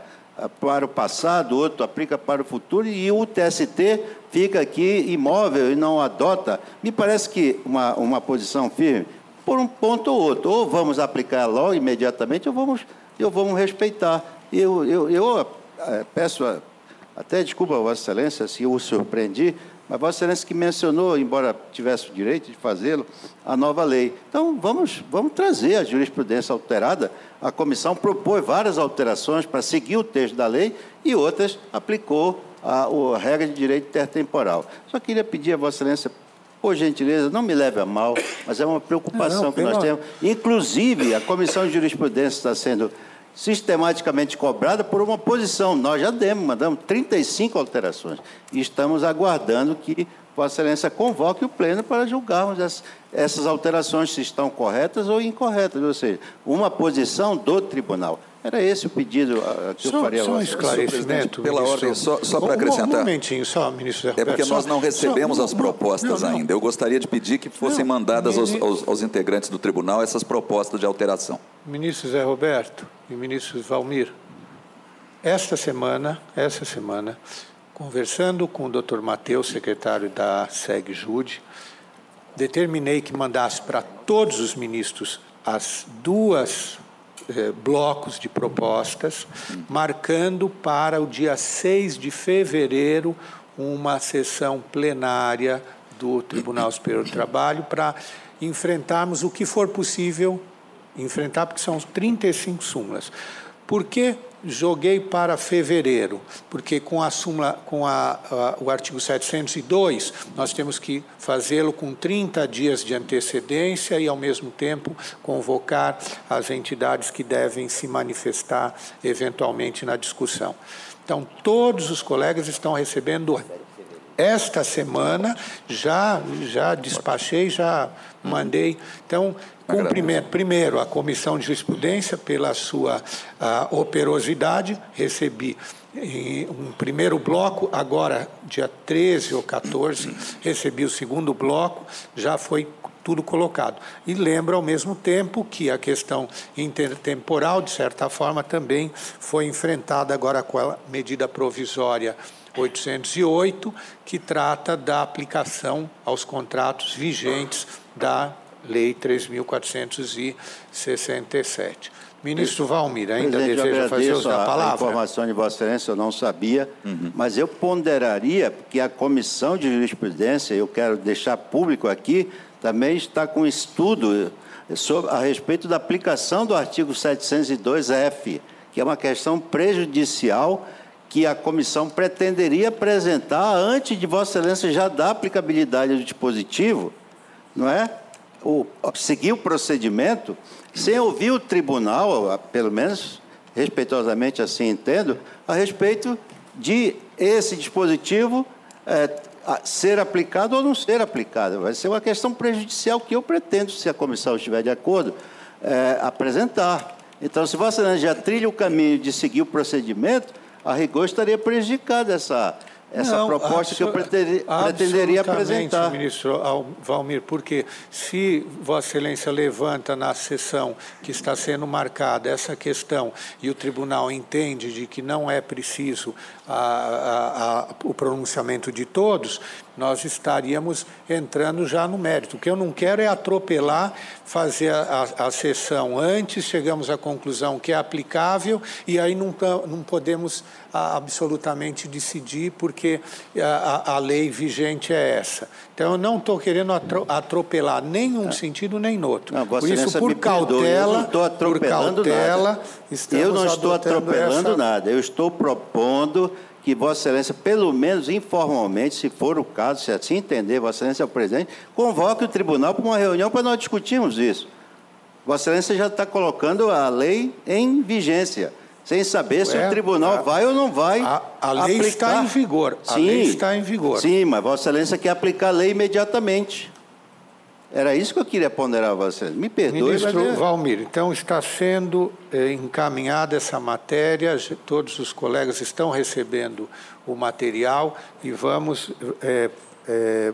para o passado, outro aplica para o futuro, e o TST fica aqui imóvel e não adota. Me parece que uma posição firme, por um ponto ou outro, ou vamos aplicar logo imediatamente, ou vamos respeitar. Eu peço, até desculpa a Vossa Excelência se eu o surpreendi, mas Vossa Excelência que mencionou, embora tivesse o direito de fazê-lo, a nova lei. Então, vamos trazer a jurisprudência alterada. A comissão propôs várias alterações para seguir o texto da lei e outras aplicou a regra de direito intertemporal. Só queria pedir a Vossa Excelência, por gentileza, não me leve a mal, mas é uma preocupação que nós temos. Inclusive, a Comissão de Jurisprudência está sendo sistematicamente cobrada por uma posição. Nós já mandamos 35 alterações e estamos aguardando que Vossa Excelência convoque o Pleno para julgarmos essas alterações, se estão corretas ou incorretas, ou seja, uma posição do tribunal. Era esse o pedido que eu faria. Só um esclarecimento. Pela ordem, só para acrescentar. Um momentinho, só, ministro Zé Roberto. É porque nós não recebemos as propostas ainda. Eu gostaria de pedir que fossem mandadas aos integrantes do tribunal essas propostas de alteração. Ministro Zé Roberto e ministro Valmir, essa semana, conversando com o Dr. Matheus, secretário da SEG-JUDE, determinei que mandasse para todos os ministros as duas blocos de propostas, marcando para o dia 6 de fevereiro uma sessão plenária do Tribunal Superior do Trabalho para enfrentarmos o que for possível enfrentar, porque são 35 súmulas. Por que joguei para fevereiro? Porque com a súmula, o artigo 702, nós temos que fazê-lo com 30 dias de antecedência e, ao mesmo tempo, convocar as entidades que devem se manifestar eventualmente na discussão. Então, todos os colegas estão recebendo esta semana, já despachei, já mandei. Então, cumprimento primeiro a Comissão de Jurisprudência pela sua operosidade, recebi um primeiro bloco, agora dia 13 ou 14, recebi o segundo bloco, já foi tudo colocado. E lembro ao mesmo tempo que a questão intertemporal, de certa forma, também foi enfrentada agora com a medida provisória 808, que trata da aplicação aos contratos vigentes da Lei 3.467. Ministro Valmir, ainda deseja fazer uso da palavra? A informação de Vossa Excelência eu não sabia, mas eu ponderaria que a Comissão de Jurisprudência, eu quero deixar público aqui, também está com estudo a respeito da aplicação do artigo 702F, que é uma questão prejudicial que a comissão pretenderia apresentar antes de Vossa Excelência já dar aplicabilidade do dispositivo, não é? Seguir o procedimento, sem ouvir o tribunal, pelo menos respeitosamente assim entendo, a respeito de esse dispositivo ser aplicado ou não ser aplicado. Vai ser uma questão prejudicial que eu pretendo, se a comissão estiver de acordo, apresentar. Então, se Vossa Excelência já trilha o caminho de seguir o procedimento, a rigor estaria prejudicada essa proposta que eu pretenderia apresentar. Ministro Valmir, porque se Vossa Excelência levanta na sessão que está sendo marcada essa questão e o tribunal entende de que não é preciso o pronunciamento de todos, nós estaríamos entrando já no mérito. O que eu não quero é atropelar, fazer a sessão antes, chegamos à conclusão que é aplicável e aí não podemos absolutamente decidir porque a lei vigente é essa. Então, eu não estou querendo atropelar nem um sentido nem no outro. Não, por isso, por cautela, eu não estou atropelando nada. Eu não estou atropelando nada. Eu estou propondo que Vossa Excelência, pelo menos informalmente, se for o caso, se assim entender, Vossa Excelência é o presidente, convoque o tribunal para uma reunião para nós discutirmos isso. Vossa Excelência já está colocando a lei em vigência, sem saber se o tribunal vai ou não vai a lei aplicar. Está em vigor. A lei está em vigor. Sim, mas Vossa Excelência quer aplicar a lei imediatamente. Era isso que eu queria ponderar a vocês. Me perdoe. Ministro Valmir, então está sendo encaminhada essa matéria, todos os colegas estão recebendo o material e vamos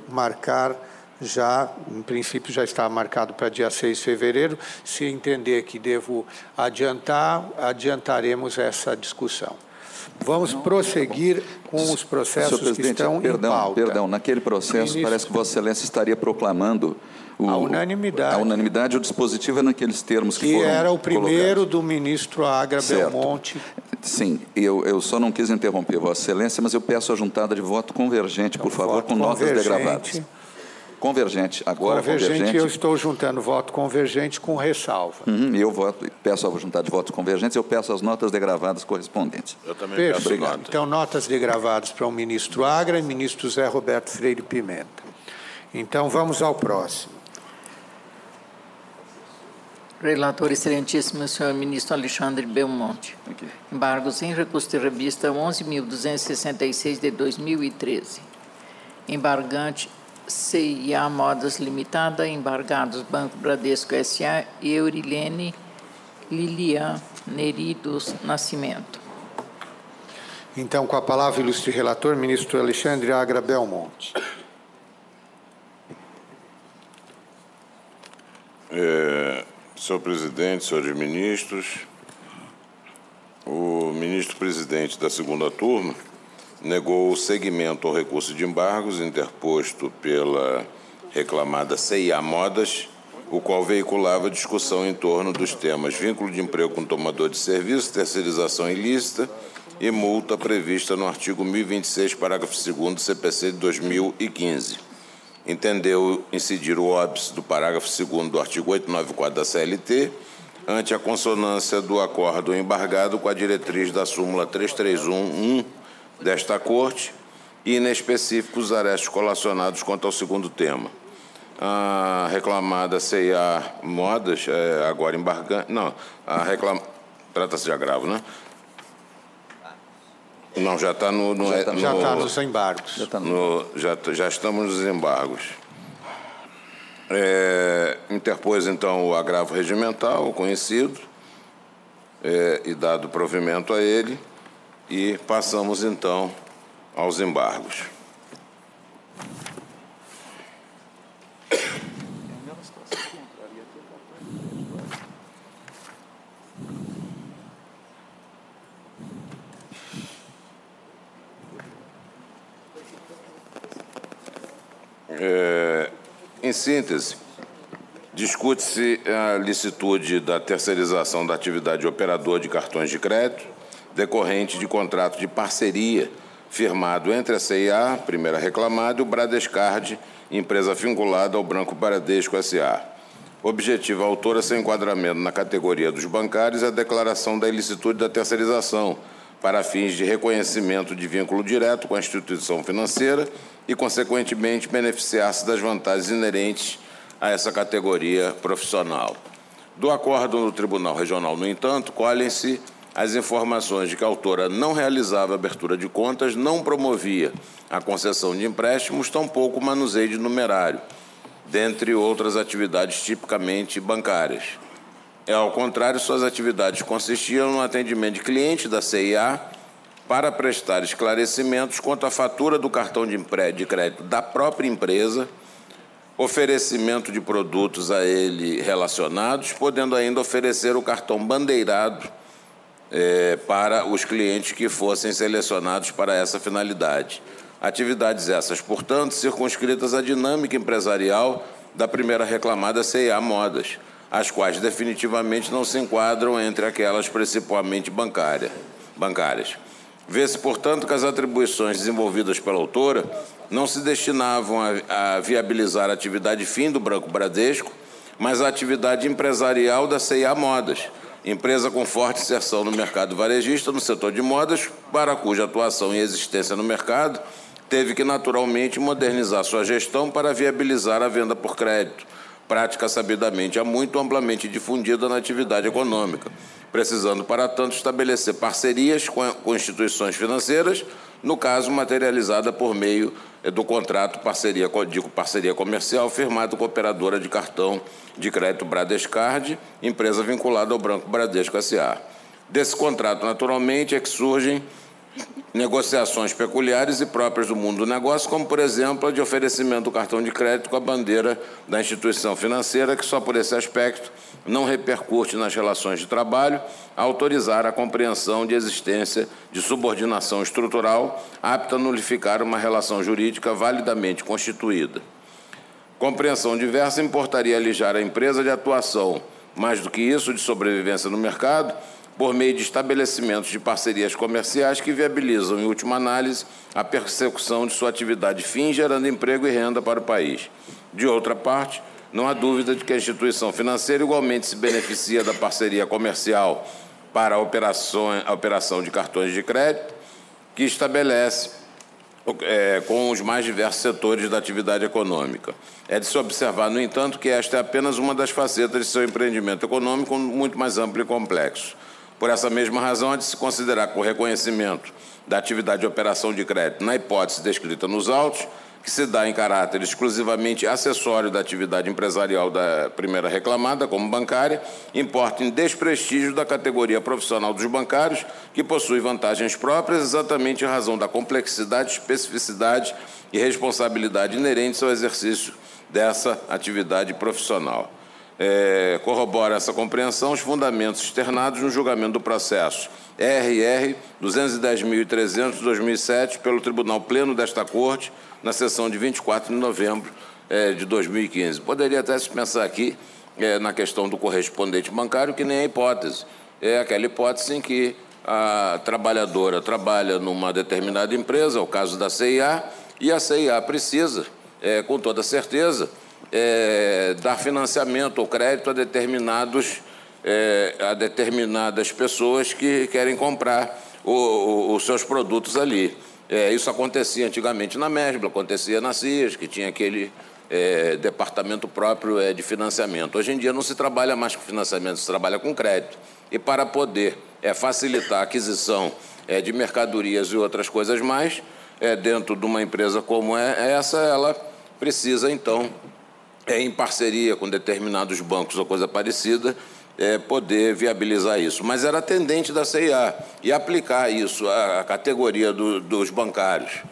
marcar já, em princípio já está marcado para dia 6 de fevereiro, se entender que devo adiantar, adiantaremos essa discussão. Vamos prosseguir com os processos que estão em pauta. Perdão, naquele processo parece que Vossa Excelência estaria proclamando a unanimidade. A unanimidade, o dispositivo é naqueles termos que foram colocados. Que era o primeiro do ministro Agra Belmonte. Sim, eu só não quis interromper Vossa Excelência, mas eu peço a juntada de voto convergente, por favor, com notas degravadas. Convergente, agora convergente. Eu estou juntando voto convergente com ressalva. Eu peço a juntada de votos convergentes, eu peço as notas degravadas correspondentes. Eu também peço nota. Então, notas degravadas para o ministro Agra e ministro Zé Roberto Freire Pimenta. Então, vamos ao próximo. Relator excelentíssimo, senhor ministro Alexandre Belmonte. Embargos em recurso de revista 11.266 de 2013. Embargante CIA Modas Limitada, embargados Banco Bradesco S.A. e Eurilene Lilian Neri dos Nascimento. Então, com a palavra, ilustre relator, ministro Alexandre Agra Belmonte. Senhor presidente, senhores ministros, o ministro-presidente da segunda turma negou o seguimento ao recurso de embargos interposto pela reclamada CIA Modas, o qual veiculava discussão em torno dos temas vínculo de emprego com tomador de serviço, terceirização ilícita e multa prevista no artigo 1026, parágrafo 2º do CPC de 2015. Entendeu incidir o óbice do parágrafo 2º do artigo 894 da CLT, ante a consonância do acordo embargado com a diretriz da súmula 3311 desta Corte e, inespecífico, os arestos colacionados quanto ao segundo tema. A reclamada CIA Modas, agora embargante... Não, trata-se de agravo, né? Não, já está já está nos embargos. Já estamos nos embargos. Interpôs, então, o agravo regimental, conhecido, e dado provimento a ele, e passamos, então, aos embargos. Em síntese, discute-se a licitude da terceirização da atividade de operador de cartões de crédito, decorrente de contrato de parceria firmado entre a CIA, primeira reclamada, e o Bradescard, empresa vinculada ao Banco Bradesco S.A. Objetivo autora sem enquadramento na categoria dos bancários é a declaração da ilicitude da terceirização, para fins de reconhecimento de vínculo direto com a instituição financeira e, consequentemente, beneficiar-se das vantagens inerentes a essa categoria profissional. Do acordo do Tribunal Regional, no entanto, colhem-se as informações de que a autora não realizava abertura de contas, não promovia a concessão de empréstimos, tampouco o manuseio de numerário, dentre outras atividades tipicamente bancárias. Ao contrário, suas atividades consistiam no atendimento de clientes da CIA para prestar esclarecimentos quanto à fatura do cartão de crédito da própria empresa, oferecimento de produtos a ele relacionados, podendo ainda oferecer o cartão bandeirado para os clientes que fossem selecionados para essa finalidade. Atividades essas, portanto, circunscritas à dinâmica empresarial da primeira reclamada C&A Modas, as quais definitivamente não se enquadram entre aquelas principalmente bancárias. Vê-se, portanto, que as atribuições desenvolvidas pela autora não se destinavam a viabilizar a atividade fim do Banco Bradesco, mas a atividade empresarial da C&A Modas, empresa com forte inserção no mercado varejista no setor de modas, para cuja atuação e existência no mercado teve que naturalmente modernizar sua gestão para viabilizar a venda por crédito, prática sabidamente há muito amplamente difundida na atividade econômica, precisando, para tanto, estabelecer parcerias com instituições financeiras, no caso, materializada por meio do contrato parceria comercial firmado com a operadora de cartão de crédito Bradescard, empresa vinculada ao Banco Bradesco S.A. Desse contrato, naturalmente, é que surgem negociações peculiares e próprias do mundo do negócio, como, por exemplo, a de oferecimento do cartão de crédito com a bandeira da instituição financeira, que só por esse aspecto não repercute nas relações de trabalho, a autorizar a compreensão de existência de subordinação estrutural apta a nulificar uma relação jurídica validamente constituída. Compreensão diversa importaria alijar a empresa de atuação, mais do que isso, de sobrevivência no mercado, por meio de estabelecimentos de parcerias comerciais que viabilizam, em última análise, a persecução de sua atividade fim, gerando emprego e renda para o país. De outra parte, não há dúvida de que a instituição financeira igualmente se beneficia da parceria comercial para a operação de cartões de crédito, que estabelece com os mais diversos setores da atividade econômica. É de se observar, no entanto, que esta é apenas uma das facetas de seu empreendimento econômico muito mais amplo e complexo. Por essa mesma razão, há de se considerar que o reconhecimento da atividade de operação de crédito, na hipótese descrita nos autos, que se dá em caráter exclusivamente acessório da atividade empresarial da primeira reclamada, como bancária, importa em desprestígio da categoria profissional dos bancários, que possui vantagens próprias exatamente em razão da complexidade, especificidade e responsabilidade inerentes ao exercício dessa atividade profissional. Corrobora essa compreensão os fundamentos externados no julgamento do processo RR 210.300 de 2007 pelo Tribunal Pleno desta Corte, na sessão de 24 de novembro de 2015. Poderia até se pensar aqui na questão do correspondente bancário, que nem é hipótese. É aquela hipótese em que a trabalhadora trabalha numa determinada empresa, é o caso da C&A, e a C&A precisa, com toda certeza, dar financiamento ou crédito a determinadas pessoas que querem comprar os seus produtos ali. Isso acontecia antigamente na Mesbla, acontecia na CIAS, que tinha aquele departamento próprio de financiamento. Hoje em dia não se trabalha mais com financiamento, se trabalha com crédito. E para poder facilitar a aquisição de mercadorias e outras coisas mais, dentro de uma empresa como essa, ela precisa, então, em parceria com determinados bancos ou coisa parecida, poder viabilizar isso. Mas era tendente da C&A e aplicar isso à categoria dos bancários,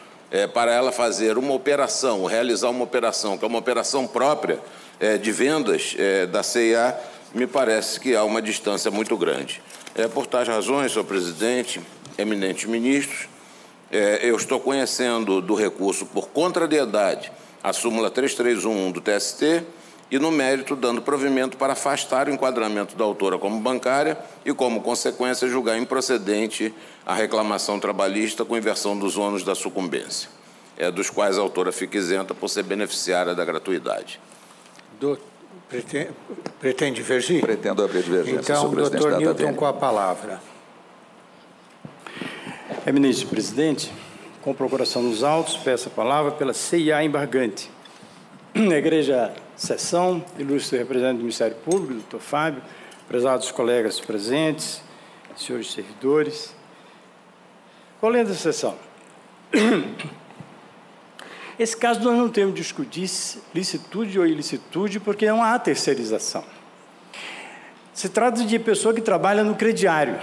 para ela fazer uma operação, realizar uma operação, que é uma operação própria de vendas da C&A, me parece que há uma distância muito grande. Por tais razões, senhor presidente, eminentes ministros, eu estou conhecendo do recurso por contrariedade à súmula 3311 do TST e, no mérito, dando provimento para afastar o enquadramento da autora como bancária e, como consequência, julgar improcedente a reclamação trabalhista com inversão dos ônus da sucumbência, dos quais a autora fica isenta por ser beneficiária da gratuidade. Pretende divergir? Pretendo abrir divergência. Então, doutor Newton, com a palavra. Eminente presidente, com procuração nos autos, peço a palavra pela C&A embargante. Na Igreja Sessão, ilustre representante do Ministério Público, doutor Fábio, prezados colegas presentes, senhores servidores. Colega da sessão, esse caso nós não temos de discutir licitude ou ilicitude, porque não há terceirização. Se trata de pessoa que trabalha no crediário.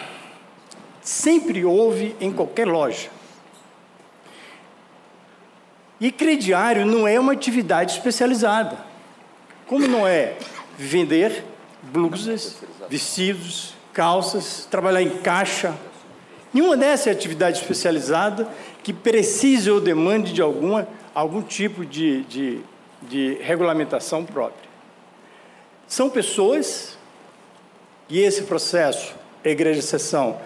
sempre houve em qualquer loja. E crediário não é uma atividade especializada, como não é vender blusas, vestidos, calças, trabalhar em caixa. Nenhuma dessa é atividade especializada que precise ou demande de algum tipo de regulamentação própria. São pessoas, e esse processo, a Igreja Sessão,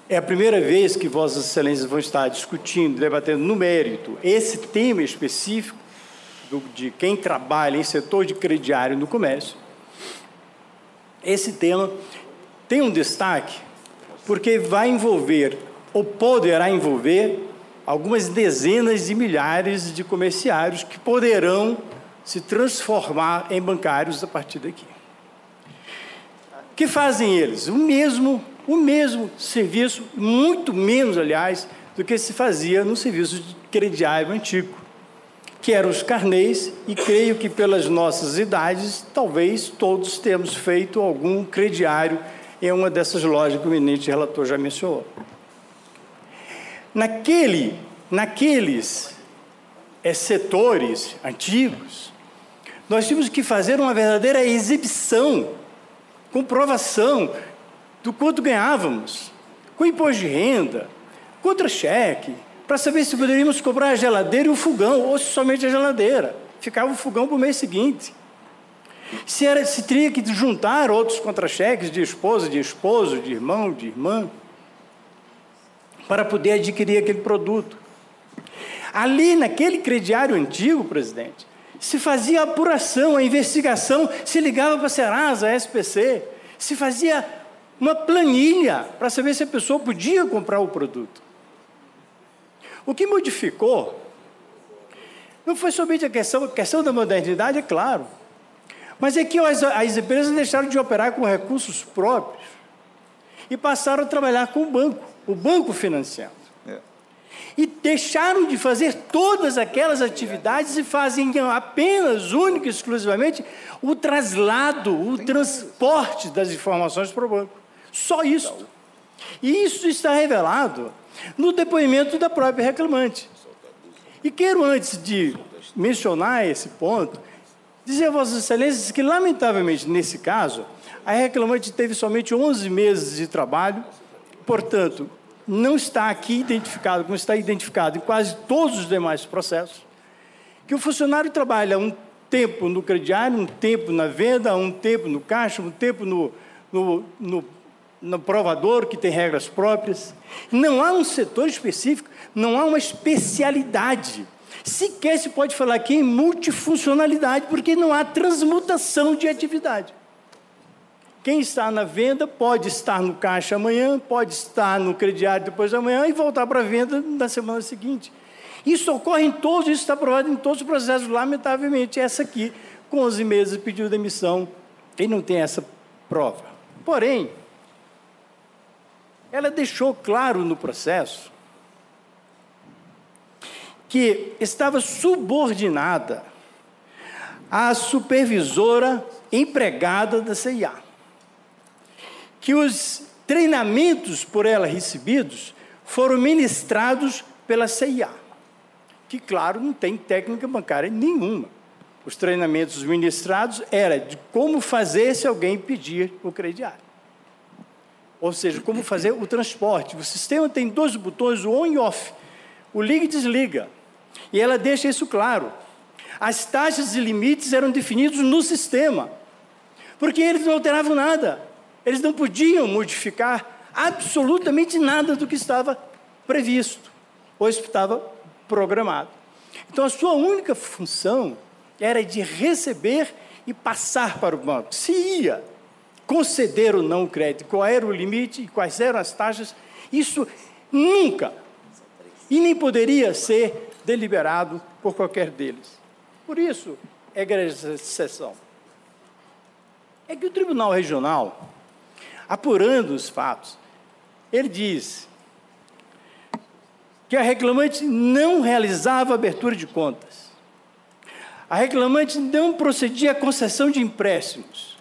é a primeira vez que Vossas Excelências vão estar discutindo, debatendo no mérito esse tema específico de quem trabalha em setor de crediário no comércio. Esse tema tem um destaque porque vai envolver, ou poderá envolver, algumas dezenas de milhares de comerciários que poderão se transformar em bancários a partir daqui. O que fazem eles? O mesmo serviço, muito menos, aliás, do que se fazia no serviço de crediário antigo, que eram os carnês, e creio que pelas nossas idades, talvez todos temos feito algum crediário em uma dessas lojas que o eminente relator já mencionou. Naqueles setores antigos, nós tínhamos que fazer uma verdadeira exibição, comprovação do quanto ganhávamos, com imposto de renda, contra-cheque, para saber se poderíamos comprar a geladeira e o fogão, ou se somente a geladeira. Ficava o fogão para o mês seguinte. Se teria que juntar outros contra-cheques de esposa, de esposo, de irmão, de irmã, para poder adquirir aquele produto. Ali, naquele crediário antigo, presidente, se fazia a apuração, a investigação, se ligava para a Serasa, a SPC, se fazia uma planilha para saber se a pessoa podia comprar o produto. O que modificou não foi somente a questão da modernidade, é claro, mas é que as empresas deixaram de operar com recursos próprios e passaram a trabalhar com o banco financiando. E deixaram de fazer todas aquelas atividades e fazem apenas, única e exclusivamente, o traslado, o transporte das informações para o banco. Só isso. E isso está revelado no depoimento da própria reclamante. E quero, antes de mencionar esse ponto, dizer a Vossas Excelências que, lamentavelmente, nesse caso, a reclamante teve somente 11 meses de trabalho, portanto, não está aqui identificado, como está identificado em quase todos os demais processos, que o funcionário trabalha um tempo no crediário, um tempo na venda, um tempo no caixa, um tempo no provador, que tem regras próprias. Não há um setor específico, não há uma especialidade. Sequer se pode falar aqui em multifuncionalidade, porque não há transmutação de atividade. Quem está na venda pode estar no caixa amanhã, pode estar no crediário depois de amanhã e voltar para a venda na semana seguinte. Isso ocorre em todos, isso está provado em todos os processos, lamentavelmente. Essa aqui, com 11 meses, pediu demissão e não tem essa prova. Porém, ela deixou claro no processo que estava subordinada à supervisora empregada da CIA, que os treinamentos por ela recebidos foram ministrados pela CIA, que, claro, não tem técnica bancária nenhuma. Os treinamentos ministrados eram de como fazer se alguém pedir o crediário. Ou seja, como fazer o transporte. O sistema tem 2 botões, o on e off, o liga e desliga. E ela deixa isso claro. As taxas e limites eram definidos no sistema, porque eles não alteravam nada. Eles não podiam modificar absolutamente nada do que estava previsto, ou estava programado. Então, a sua única função era de receber e passar para o banco. Se ia conceder ou não o crédito, qual era o limite e quais eram as taxas, isso nunca, e nem poderia ser deliberado por qualquer deles. Por isso, é grande exceção. É que o Tribunal Regional, apurando os fatos, ele diz que a reclamante não realizava abertura de contas, a reclamante não procedia à concessão de empréstimos,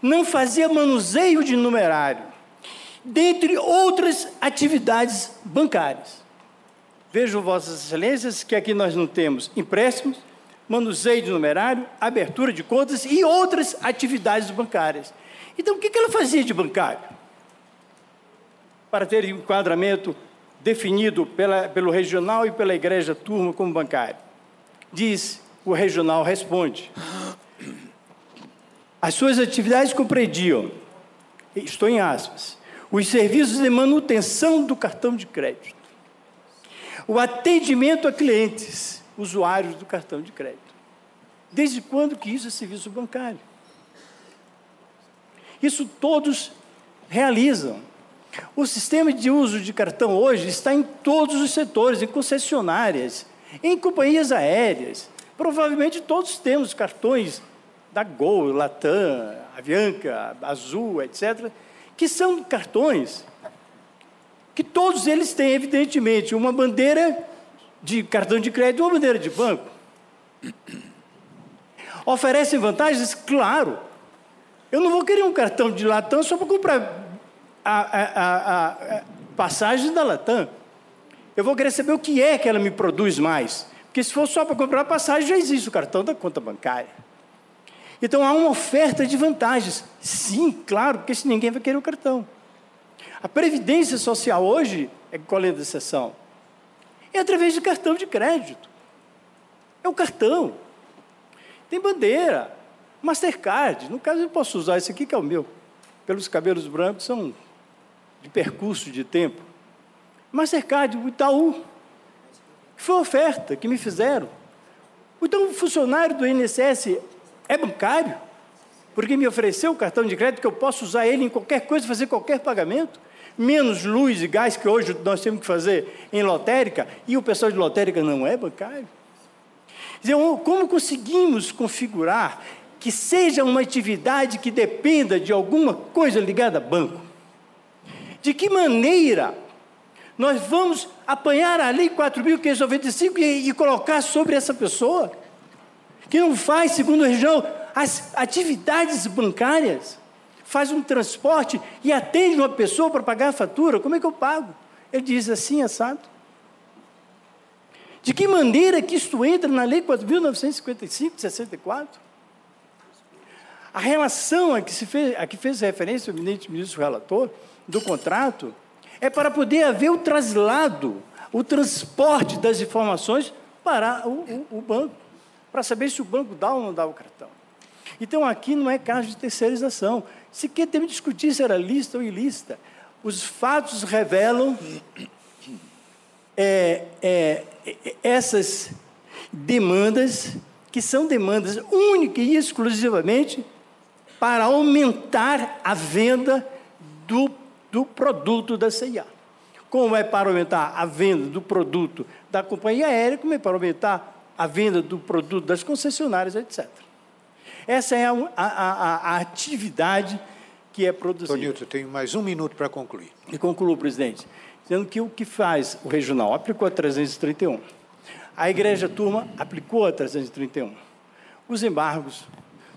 não fazia manuseio de numerário dentre outras atividades bancárias. Vejam, Vossas Excelências, que aqui nós não temos empréstimos, manuseio de numerário, abertura de contas e outras atividades bancárias. Então, o que ela fazia de bancário? Para ter enquadramento definido pelo regional e pela igreja turma como bancário. Diz, o regional responde. As suas atividades compreendiam, estou em aspas, os serviços de manutenção do cartão de crédito, o atendimento a clientes, usuários do cartão de crédito. Desde quando que isso é serviço bancário? Isso todos realizam. O sistema de uso de cartão hoje está em todos os setores, em concessionárias, em companhias aéreas. Provavelmente todos temos cartões da Gol, Latam, Avianca, Azul, etc., que são cartões que todos eles têm, evidentemente, uma bandeira de cartão de crédito e uma bandeira de banco. Oferecem vantagens? Claro. Eu não vou querer um cartão de Latam só para comprar a passagem da Latam. Eu vou querer saber o que é que ela me produz mais. Porque se for só para comprar a passagem, já existe o cartão da conta bancária. Então, há uma oferta de vantagens. Sim, claro, porque se ninguém vai querer o cartão. A Previdência Social hoje, qual é a exceção? É através de cartão de crédito. É o cartão. Tem bandeira, Mastercard. No caso, eu posso usar esse aqui, que é o meu. Pelos cabelos brancos, são de percurso de tempo. Mastercard, o Itaú, que foi a oferta que me fizeram. Então, o funcionário do INSS é bancário, porque me ofereceu o cartão de crédito que eu posso usar ele em qualquer coisa, fazer qualquer pagamento, menos luz e gás, que hoje nós temos que fazer em lotérica, e o pessoal de lotérica não é bancário. Então, como conseguimos configurar que seja uma atividade que dependa de alguma coisa ligada a banco? De que maneira nós vamos apanhar a Lei 4.595 e colocar sobre essa pessoa, que não faz, segundo a região, as atividades bancárias, faz um transporte e atende uma pessoa para pagar a fatura? Como é que eu pago? Ele diz assim, assado. De que maneira que isto entra na Lei 4.955, de 64? A relação a que fez referência o eminente ministro relator do contrato é para poder haver o traslado, o transporte das informações para o banco, para saber se o banco dá ou não dá o cartão. Então, aqui não é caso de terceirização. Sequer temos que discutir se era lícita ou ilícita. Os fatos revelam essas demandas, que são demandas única e exclusivamente para aumentar a venda do produto da CIA. Como é para aumentar a venda do produto da companhia aérea, como é para aumentar a venda do produto das concessionárias, etc. Essa é a atividade que é produzida. Tonilton, eu tenho mais 1 minuto para concluir. E concluo, presidente, dizendo que o que faz o regional aplicou a 331. A igreja turma aplicou a 331. Os embargos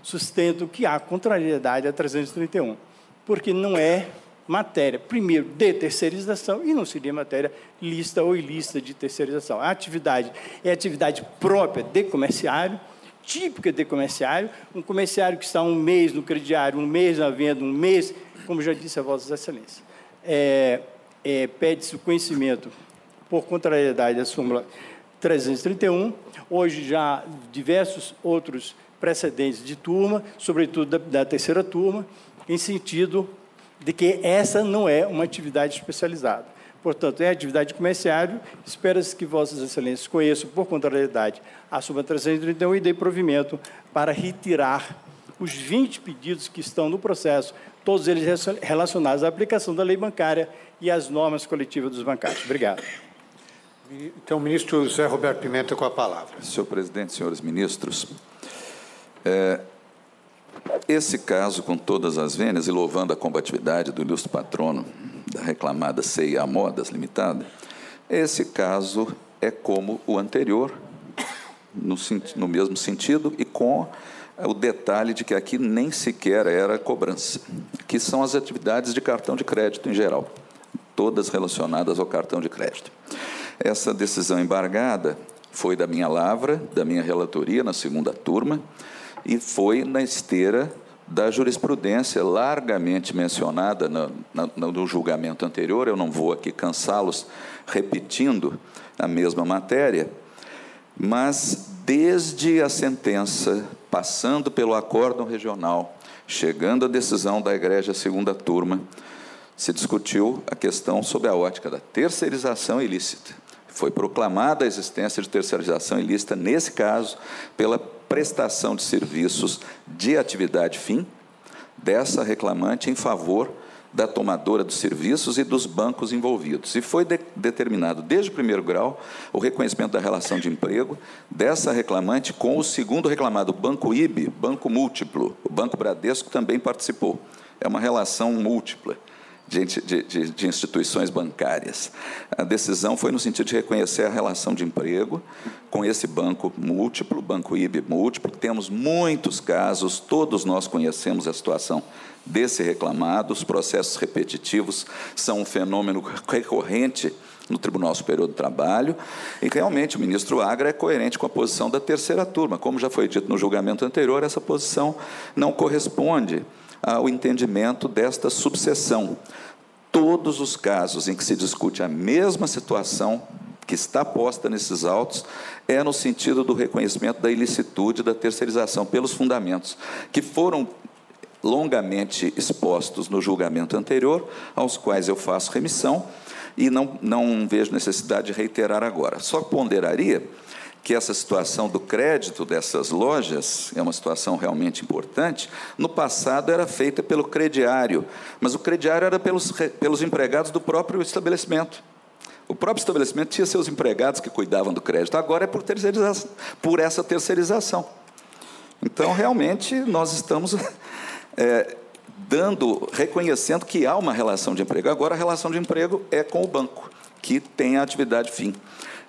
sustentam que há contrariedade a 331, porque não é matéria, primeiro, de terceirização, e não seria matéria lícita ou ilícita de terceirização. A atividade é atividade própria de comerciário, típica de comerciário, um comerciário que está um mês no crediário, um mês na venda, um mês, como já disse a Vossas Excelências. Pede-se o conhecimento por contrariedade da súmula 331, hoje já diversos outros precedentes de turma, sobretudo da terceira turma, em sentido de que essa não é uma atividade especializada. Portanto, é atividade comerciária, espera-se que Vossas Excelências conheçam, por contrariedade, a súmula 331 e dê provimento para retirar os 20 pedidos que estão no processo, todos eles relacionados à aplicação da lei bancária e às normas coletivas dos bancários. Obrigado. Então, o ministro José Roberto Pimenta com a palavra. Senhor presidente, senhores ministros, esse caso, com todas as vênias, e louvando a combatividade do ilustre patrono da reclamada CIA Modas Limitada, esse caso é como o anterior, no mesmo sentido, e com o detalhe de que aqui nem sequer era cobrança, que são as atividades de cartão de crédito em geral, todas relacionadas ao cartão de crédito. Essa decisão embargada foi da minha lavra, da minha relatoria na segunda turma, e foi na esteira da jurisprudência largamente mencionada no julgamento anterior. Eu não vou aqui cansá-los repetindo a mesma matéria, mas desde a sentença, passando pelo acórdão regional, chegando à decisão da Egrégia segunda turma, se discutiu a questão sob a ótica da terceirização ilícita. Foi proclamada a existência de terceirização ilícita, nesse caso, pela prestação de serviços de atividade fim dessa reclamante em favor da tomadora dos serviços e dos bancos envolvidos. E foi determinado, desde o primeiro grau, o reconhecimento da relação de emprego dessa reclamante com o segundo reclamado, o Banco IB, Banco Múltiplo. O Banco Bradesco também participou. É uma relação múltipla de instituições bancárias. A decisão foi no sentido de reconhecer a relação de emprego com esse banco múltiplo, Banco IB múltiplo. Temos muitos casos, todos nós conhecemos a situação desse reclamado, os processos repetitivos são um fenômeno recorrente no Tribunal Superior do Trabalho, e realmente o ministro Agra é coerente com a posição da terceira turma. Como já foi dito no julgamento anterior, essa posição não corresponde ao entendimento desta subseção. Todos os casos em que se discute a mesma situação que está posta nesses autos é no sentido do reconhecimento da ilicitude da terceirização pelos fundamentos que foram longamente expostos no julgamento anterior, aos quais eu faço remissão e não vejo necessidade de reiterar agora. Só ponderaria que essa situação do crédito dessas lojas é uma situação realmente importante. No passado era feita pelo crediário, mas o crediário era pelos empregados do próprio estabelecimento. O próprio estabelecimento tinha seus empregados que cuidavam do crédito, agora é por essa terceirização. Então, realmente, nós estamos reconhecendo que há uma relação de emprego. Agora, a relação de emprego é com o banco, que tem a atividade fim,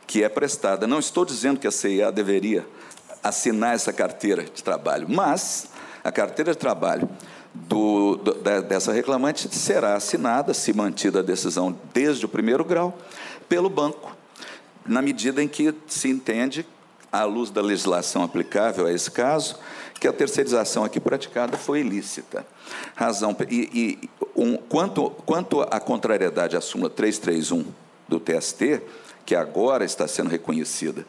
que é prestada. Não estou dizendo que a CIA deveria assinar essa carteira de trabalho, mas a carteira de trabalho dessa reclamante será assinada, se mantida a decisão desde o primeiro grau, pelo banco, na medida em que se entende, à luz da legislação aplicável a esse caso, que a terceirização aqui praticada foi ilícita. Quanto à contrariedade à súmula 331 do TST, que agora está sendo reconhecida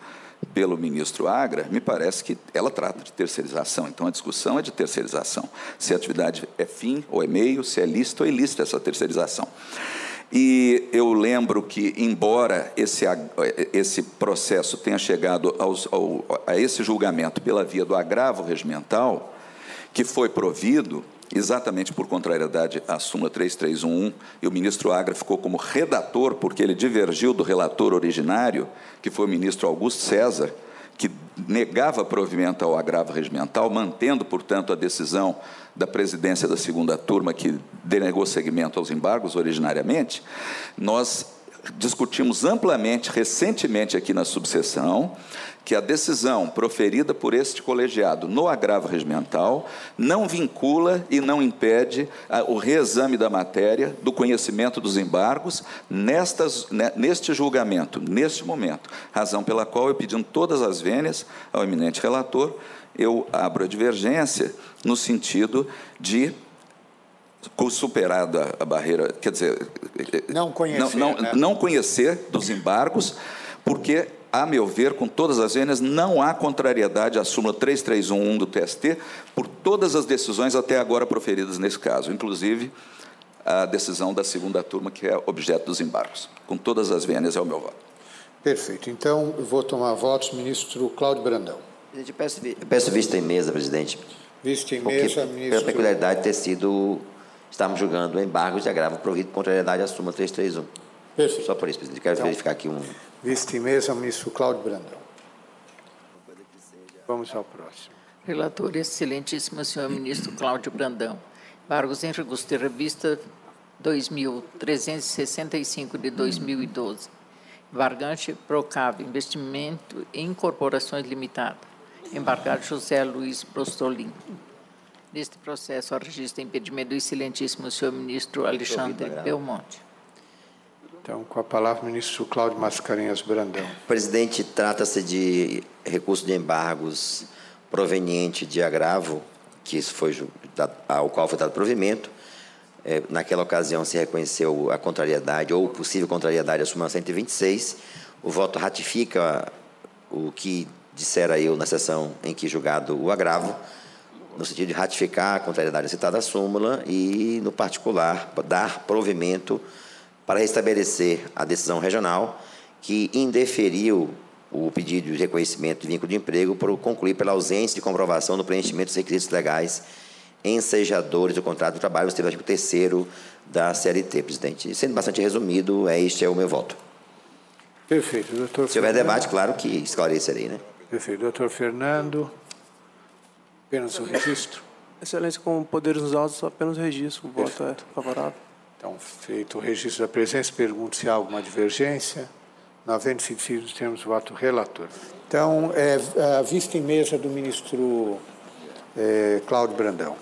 pelo ministro Agra, me parece que ela trata de terceirização. Então, a discussão é de terceirização. Se a atividade é fim ou é meio, se é lícito ou ilícita essa terceirização. E eu lembro que, embora esse processo tenha chegado a esse julgamento pela via do agravo regimental, que foi provido exatamente por contrariedade à súmula 3311, e o ministro Agra ficou como redator, porque ele divergiu do relator originário, que foi o ministro Augusto César, que negava provimento ao agravo regimental, mantendo, portanto, a decisão da presidência da segunda turma, que denegou seguimento aos embargos originariamente. Nós discutimos amplamente, recentemente aqui na subseção, que a decisão proferida por este colegiado no agravo regimental não vincula e não impede o reexame da matéria, do conhecimento dos embargos, neste julgamento, neste momento, razão pela qual eu, pedindo todas as vênias ao eminente relator, eu abro a divergência no sentido de, superada a barreira, quer dizer, não conhecer dos embargos, porque, a meu ver, com todas as vênias, não há contrariedade à súmula 3311 do TST por todas as decisões até agora proferidas nesse caso, inclusive a decisão da segunda turma, que é objeto dos embargos. Com todas as vênias é o meu voto. Perfeito. Então, eu vou tomar votos. Ministro Cláudio Brandão. Presidente, eu peço vista em mesa, presidente. Vista em mesa, ministro. Pela peculiaridade de ter sido... Estamos julgando embargos de agravo provido por contrariedade à súmula 331. Perfeito. Só por isso, presidente. Quero verificar aqui um... Vista em mesa, ministro Cláudio Brandão. Vamos ao próximo. Relator, excelentíssimo senhor ministro Cláudio Brandão. Embargos em recurso de revista 2365 de 2012. Embargante Procave, investimento em corporações limitadas. Embargado José Luiz Prostolin. Neste processo, registra impedimento do excelentíssimo senhor ministro Alexandre Belmonte. Então, com a palavra, o ministro Cláudio Mascarenhas Brandão. Presidente, trata-se de recurso de embargos proveniente de agravo, que isso foi ao qual foi dado provimento. Naquela ocasião se reconheceu a contrariedade ou possível contrariedade à súmula 126. O voto ratifica o que dissera eu na sessão em que julgado o agravo, no sentido de ratificar a contrariedade citada à súmula e, no particular, dar provimento para restabelecer a decisão regional que indeferiu o pedido de reconhecimento de vínculo de emprego por concluir pela ausência de comprovação do preenchimento dos requisitos legais ensejadores do contrato de trabalho, no sistema artigo 3º da CLT, presidente. Sendo bastante resumido, este é o meu voto. Perfeito, doutor. Se houver debate, claro que esclarecerei, né? Perfeito. Doutor Fernando, apenas o registro. Excelência, com poderes nos autos, apenas o registro. O voto é favorável. Então, feito o registro da presença, pergunto se há alguma divergência. Não havendo sentido, temos o voto relator. Então, a vista em mesa do ministro Cláudio Brandão.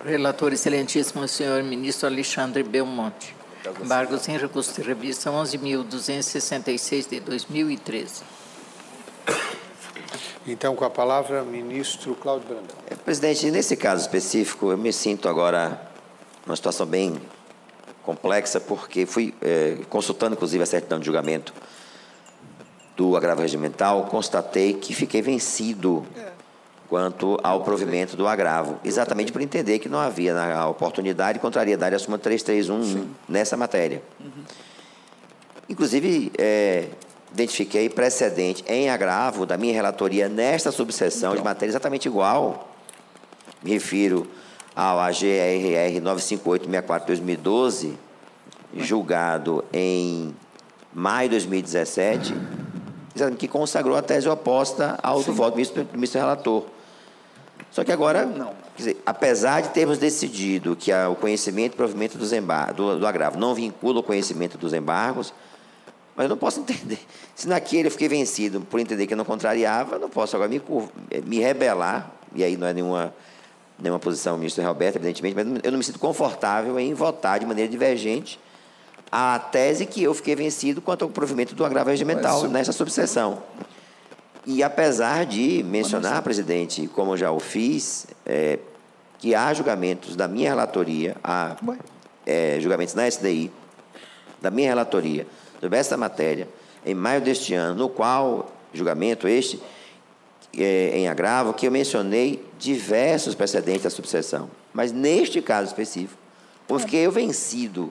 Relator excelentíssimo senhor ministro Alexandre Belmonte. Embargo sem recurso de revista 11.266 de 2013. Então, com a palavra, ministro Cláudio Brandão. Presidente, nesse caso específico, eu me sinto agora numa situação bem complexa, porque fui consultando, inclusive, a certidão de julgamento do agravo regimental, constatei que fiquei vencido quanto ao provimento do agravo, exatamente por entender que não havia na oportunidade contrariedade à súmula 331 nessa matéria. Inclusive, identifiquei precedente em agravo da minha relatoria nesta subseção de matéria exatamente igual. Me refiro ao AGRR 95864/2012, julgado em maio de 2017, que consagrou a tese oposta ao do voto do ministro relator. Só que agora, quer dizer, apesar de termos decidido que o conhecimento e provimento do agravo não vincula o conhecimento dos embargos, mas eu não posso entender. Se naquele eu fiquei vencido por entender que eu não contrariava, eu não posso agora me rebelar, e aí não é nenhuma posição do ministro Roberto, evidentemente, mas eu não me sinto confortável em votar de maneira divergente a tese que eu fiquei vencido quanto ao provimento do agravo regimental nessa subseção. E apesar de mencionar, presidente, como eu já o fiz, que há julgamentos da minha relatoria, julgamentos na SDI, da minha relatoria, sobre essa matéria, em maio deste ano, no qual, julgamento este, em agravo, que eu mencionei diversos precedentes da subseção. Mas, neste caso específico, como fiquei eu vencido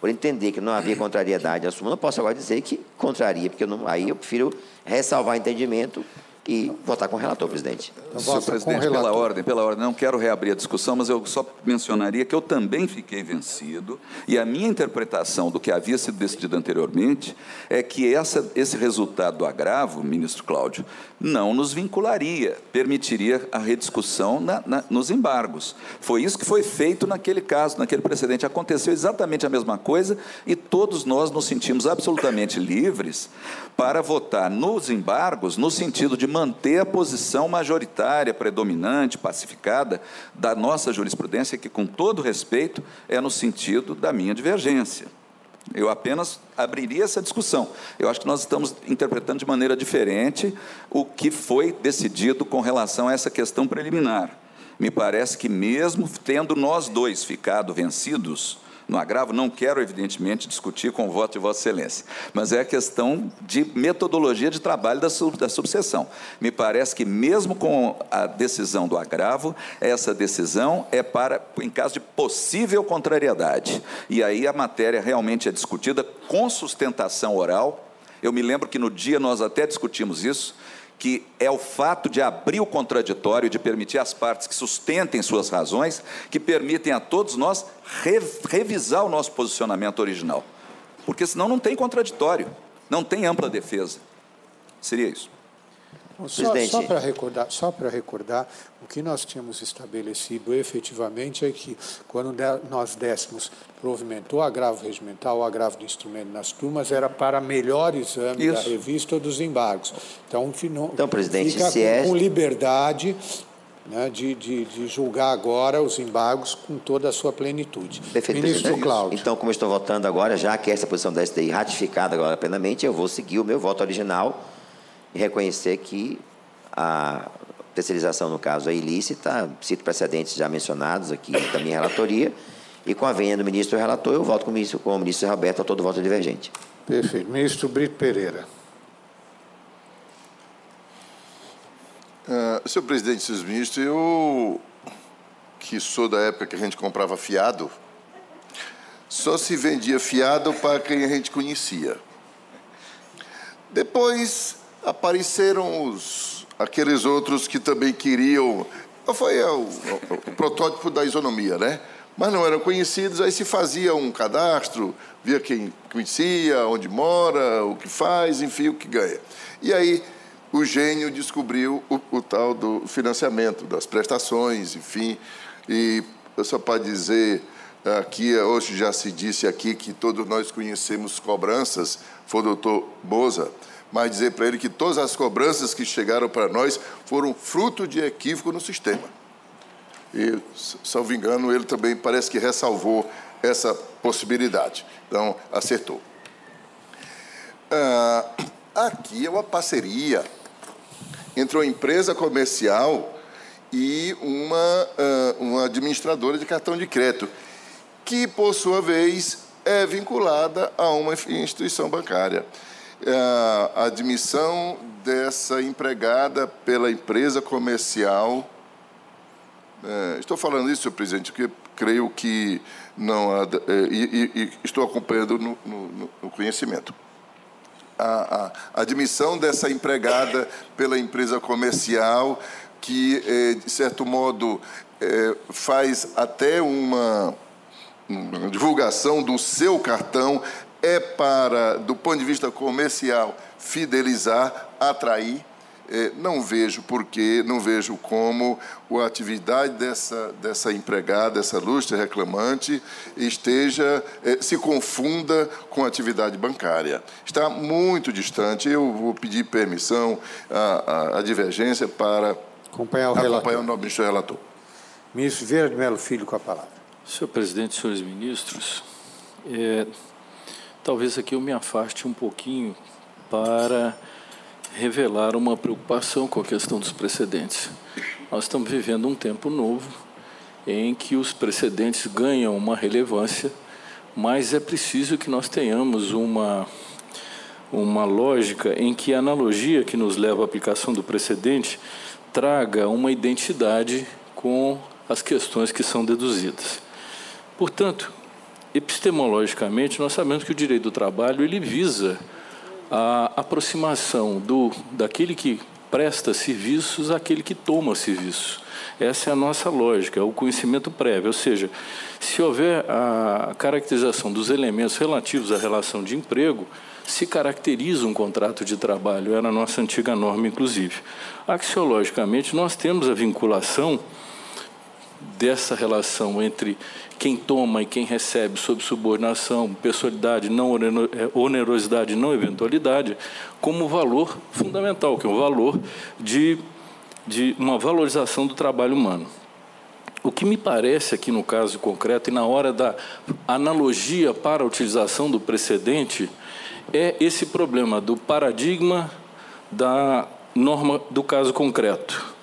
por entender que não havia contrariedade à súmula, não posso agora dizer que contraria, porque aí eu prefiro ressalvar entendimento e votar com o relator, presidente. Senhor presidente, pela ordem, não quero reabrir a discussão, mas eu só mencionaria que eu também fiquei vencido e a minha interpretação do que havia sido decidido anteriormente é que esse resultado do agravo, ministro Cláudio, não nos vincularia, permitiria a rediscussão nos embargos. Foi isso que foi feito naquele caso, naquele precedente. Aconteceu exatamente a mesma coisa e todos nós nos sentimos absolutamente livres para votar nos embargos no sentido de manter a posição majoritária, predominante, pacificada da nossa jurisprudência, que, com todo respeito, é no sentido da minha divergência. Eu apenas abriria essa discussão. Eu acho que nós estamos interpretando de maneira diferente o que foi decidido com relação a essa questão preliminar. Me parece que, mesmo tendo nós dois ficado vencidos no agravo, não quero, evidentemente, discutir com o voto de Vossa Excelência, mas é a questão de metodologia de trabalho da subseção. Me parece que, mesmo com a decisão do agravo, essa decisão é em caso de possível contrariedade. E aí a matéria realmente é discutida com sustentação oral. Eu me lembro que no dia nós até discutimos isso, que é o fato de abrir o contraditório, de permitir às partes que sustentem suas razões, que permitem a todos nós revisar o nosso posicionamento original. Porque senão não tem contraditório, não tem ampla defesa. Seria isso. Só para recordar, o que nós tínhamos estabelecido efetivamente é que, quando nós dessemos provimento ou agravo regimental ou agravo de instrumento nas turmas, era para melhor exame da revista ou dos embargos. Então, presidente, fica com liberdade, né, de julgar agora os embargos com toda a sua plenitude. Perfeito, Ministro Cláudio. Então, como eu estou votando agora, já que essa posição da STI ratificada agora plenamente, eu vou seguir o meu voto original e reconhecer que a terceirização, no caso, é ilícita. Cito precedentes já mencionados aqui da minha relatoria, e com a vênia do ministro relator, eu voto com o ministro Roberto a todo voto divergente. Perfeito. Ministro Brito Pereira. Senhor presidente, senhores ministros, eu, que sou da época que a gente comprava fiado, só se vendia fiado para quem a gente conhecia. Depois apareceram aqueles outros que também queriam... Foi o protótipo da isonomia, né? Mas não eram conhecidos, aí se fazia um cadastro, via quem conhecia, onde mora, o que faz, enfim, o que ganha. E aí o gênio descobriu o tal do financiamento, das prestações, enfim. E eu só para dizer, aqui, hoje já se disse aqui que todos nós conhecemos cobranças, foi o doutor Boza, mas dizer para ele que todas as cobranças que chegaram para nós foram fruto de equívoco no sistema. E, salvo engano, ele também parece que ressalvou essa possibilidade. Então, acertou. Aqui é uma parceria entre uma empresa comercial e uma administradora de cartão de crédito, que, por sua vez, é vinculada a uma instituição bancária. A admissão dessa empregada pela empresa comercial... estou falando isso, senhor presidente, porque creio que não há... E estou acompanhando no conhecimento. A admissão dessa empregada pela empresa comercial, que, de certo modo, faz até uma divulgação do seu cartão, é para, do ponto de vista comercial, fidelizar, atrair. Não vejo porquê, não vejo como a atividade dessa empregada, dessa ilustre reclamante, se confunda com a atividade bancária. Está muito distante. Eu vou pedir permissão à divergência para acompanhar o nobre ministro relator. Ministro Vieira de Mello Filho, com a palavra. Senhor presidente, senhores ministros, talvez aqui eu me afaste um pouquinho para revelar uma preocupação com a questão dos precedentes. Nós estamos vivendo um tempo novo em que os precedentes ganham uma relevância, mas é preciso que nós tenhamos uma lógica em que a analogia que nos leva à aplicação do precedente traga uma identidade com as questões que são deduzidas. Portanto, epistemologicamente, nós sabemos que o direito do trabalho ele visa a aproximação daquele que presta serviços àquele que toma serviço. Essa é a nossa lógica, é o conhecimento prévio. Ou seja, se houver a caracterização dos elementos relativos à relação de emprego, se caracteriza um contrato de trabalho, era a nossa antiga norma, inclusive. Axiologicamente, nós temos a vinculação dessa relação entre quem toma e quem recebe sob subordinação, pessoalidade, não onerosidade, não eventualidade, como valor fundamental, que é um valor de uma valorização do trabalho humano. O que me parece aqui no caso concreto e na hora da analogia para a utilização do precedente é esse problema do paradigma da norma do caso concreto.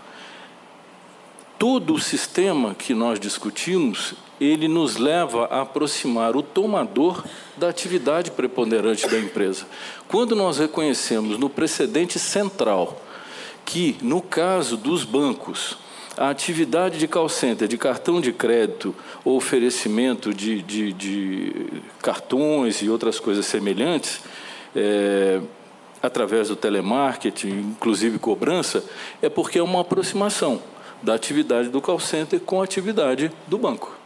Todo o sistema que nós discutimos, ele nos leva a aproximar o tomador da atividade preponderante da empresa. Quando nós reconhecemos no precedente central que, no caso dos bancos, a atividade de call center, de cartão de crédito ou oferecimento de cartões e outras coisas semelhantes, através do telemarketing, inclusive cobrança, é porque é uma aproximação da atividade do call center com a atividade do banco.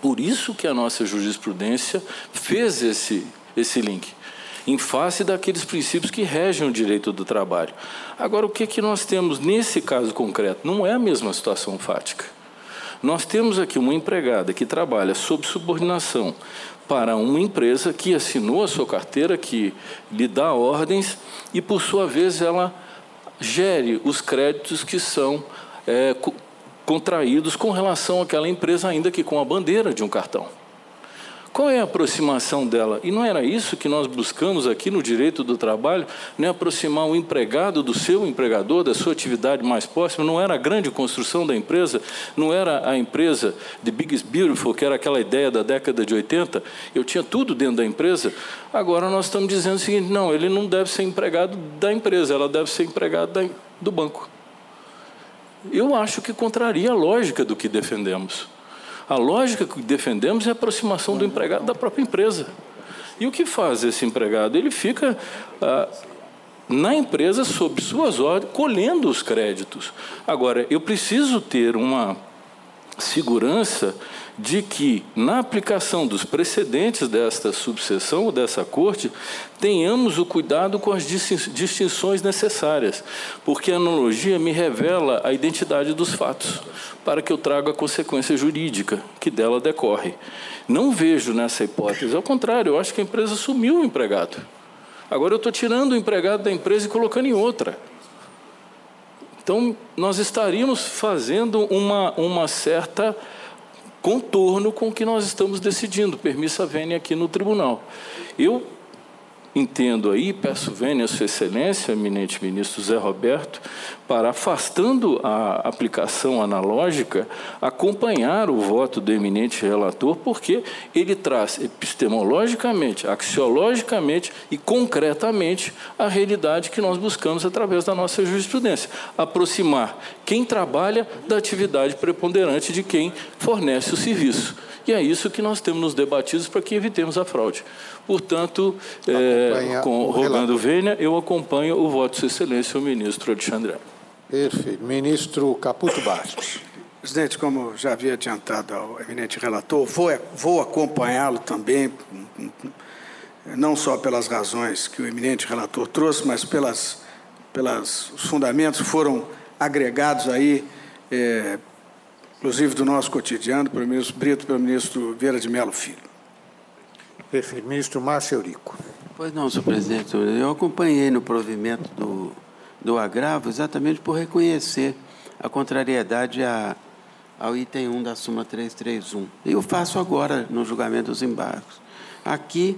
Por isso que a nossa jurisprudência fez esse link. em face daqueles princípios que regem o direito do trabalho. Agora, o que nós temos nesse caso concreto? Não é a mesma situação fática. Nós temos aqui uma empregada que trabalha sob subordinação para uma empresa que assinou a sua carteira, que lhe dá ordens e, por sua vez, ela gere os créditos que são contraídos com relação àquela empresa, ainda que com a bandeira de um cartão. Qual é a aproximação dela? E não era isso que nós buscamos aqui no direito do trabalho, né? Aproximar o empregado do seu empregador, da sua atividade mais próxima. Não era a grande construção da empresa, não era a empresa The Big is Beautiful, que era aquela ideia da década de 80. Eu tinha tudo dentro da empresa. Agora nós estamos dizendo o seguinte: não, ele não deve ser empregado da empresa, ela deve ser empregada do banco. Eu acho que contraria a lógica do que defendemos. A lógica que defendemos é a aproximação do empregado da própria empresa. E o que faz esse empregado? Ele fica na empresa, sob suas ordens, colhendo os créditos. Agora, eu preciso ter uma segurança de que, na aplicação dos precedentes desta subseção ou dessa corte, tenhamos o cuidado com as distinções necessárias, porque a analogia me revela a identidade dos fatos, para que eu traga a consequência jurídica que dela decorre. Não vejo nessa hipótese, ao contrário, eu acho que a empresa assumiu o empregado. Agora eu estou tirando o empregado da empresa e colocando em outra. Então, nós estaríamos fazendo uma certa contorno com o que nós estamos decidindo, permissa vênia aqui no tribunal. Eu entendo aí, peço vênia a Sua Excelência, eminente ministro Zé Roberto, para, afastando a aplicação analógica, acompanhar o voto do eminente relator, porque ele traz epistemologicamente, axiologicamente e concretamente a realidade que nós buscamos através da nossa jurisprudência. Aproximar quem trabalha da atividade preponderante de quem fornece o serviço. E é isso que nós temos nos debatidos para que evitemos a fraude. Portanto, rogando vênia, eu acompanho o voto de Sua Excelência, o ministro Alexandre. Perfeito. Ministro Caputo Bastos. Presidente, como já havia adiantado ao eminente relator, vou acompanhá-lo também, não só pelas razões que o eminente relator trouxe, mas os fundamentos que foram agregados aí, inclusive do nosso cotidiano, pelo ministro Brito e pelo ministro Vieira de Mello Filho. Perfeito. Ministro Márcio Eurico. Pois não, senhor presidente. Eu acompanhei no provimento do agravo exatamente por reconhecer a contrariedade ao item 1 da súmula 331. E eu faço agora no julgamento dos embargos. Aqui,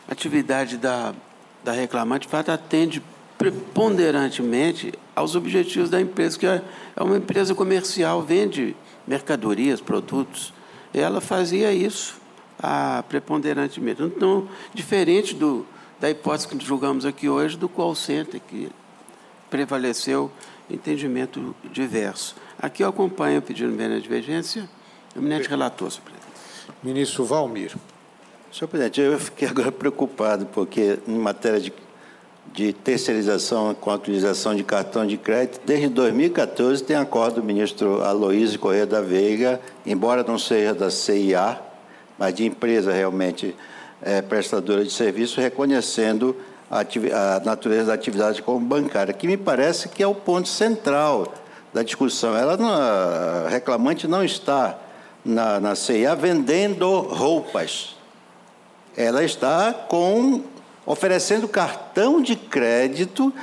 a atividade da reclamante, de fato, atende preponderantemente aos objetivos da empresa, que é uma empresa comercial, vende mercadorias, produtos. Ela fazia isso preponderantemente. Então, diferente da hipótese que julgamos aqui hoje, do call center, que prevaleceu entendimento diverso. Aqui eu acompanho o pedido de vênia de divergência, o eminente relator, senhor presidente. Ministro Valmir. Senhor presidente, eu fiquei agora preocupado, porque em matéria de terceirização com a utilização de cartão de crédito, desde 2014 tem acordo do ministro Aloysio Corrêa da Veiga, embora não seja da CIA, mas de empresa realmente prestadora de serviço, reconhecendo a natureza da atividade como bancária, que me parece que é o ponto central da discussão. A reclamante não está na CIA vendendo roupas, ela está oferecendo cartão de crédito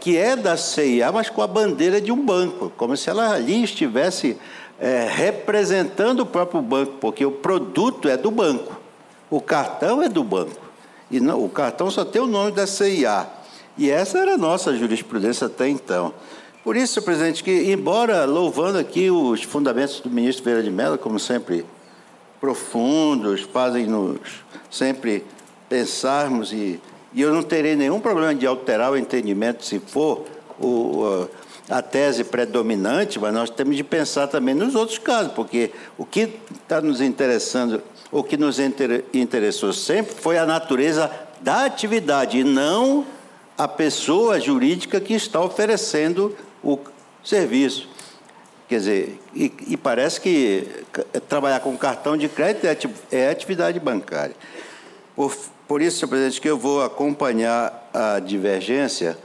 que é da CIA, mas com a bandeira de um banco, como se ela ali estivesse representando o próprio banco, porque o produto é do banco, o cartão é do banco, e não, o cartão só tem o nome da CIA. E essa era a nossa jurisprudência até então. Por isso, senhor presidente, que, embora louvando aqui os fundamentos do ministro Vieira de Mello, como sempre profundos, fazem-nos sempre pensarmos, e eu não terei nenhum problema de alterar o entendimento se for a tese predominante, mas nós temos de pensar também nos outros casos, porque o que está nos interessando, o que nos interessou sempre foi a natureza da atividade e não a pessoa jurídica que está oferecendo o serviço. Quer dizer, e parece que trabalhar com cartão de crédito é atividade bancária. Por isso, senhor presidente, que eu vou acompanhar a divergência,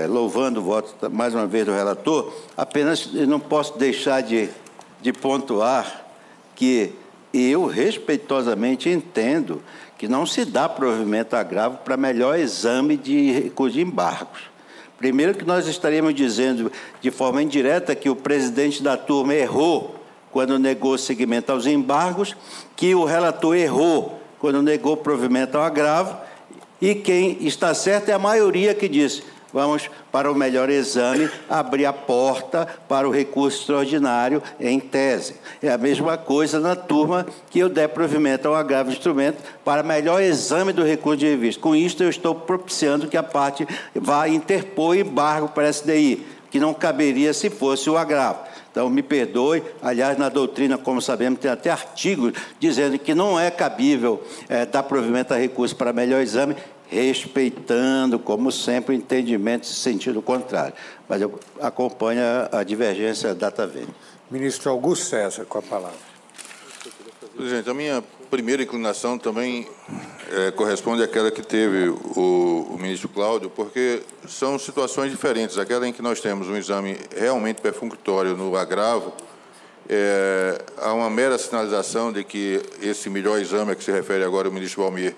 louvando o voto, mais uma vez, do relator, apenas não posso deixar de pontuar que eu, respeitosamente, entendo que não se dá provimento a agravo para melhor exame de recurso de embargos. Primeiro que nós estaríamos dizendo, de forma indireta, que o presidente da turma errou quando negou seguimento aos embargos, que o relator errou quando negou provimento ao agravo, e quem está certo é a maioria que diz: vamos, para o melhor exame, abrir a porta para o recurso extraordinário em tese. É a mesma coisa na turma que eu der provimento ao agravo de instrumento para melhor exame do recurso de revista. Com isto, eu estou propiciando que a parte vá interpor embargo para a SDI, que não caberia se fosse o agravo. Então, me perdoe, aliás, na doutrina, como sabemos, tem até artigos dizendo que não é cabível dar provimento a recurso para melhor exame, respeitando, como sempre, o entendimento em sentido contrário. Mas eu acompanho a divergência data vênia. Ministro Augusto César, com a palavra. Presidente, a minha primeira inclinação também corresponde àquela que teve o ministro Cláudio, porque são situações diferentes. Aquela em que nós temos um exame realmente perfunctório no agravo, há uma mera sinalização de que esse melhor exame a que se refere agora o ministro Valmir,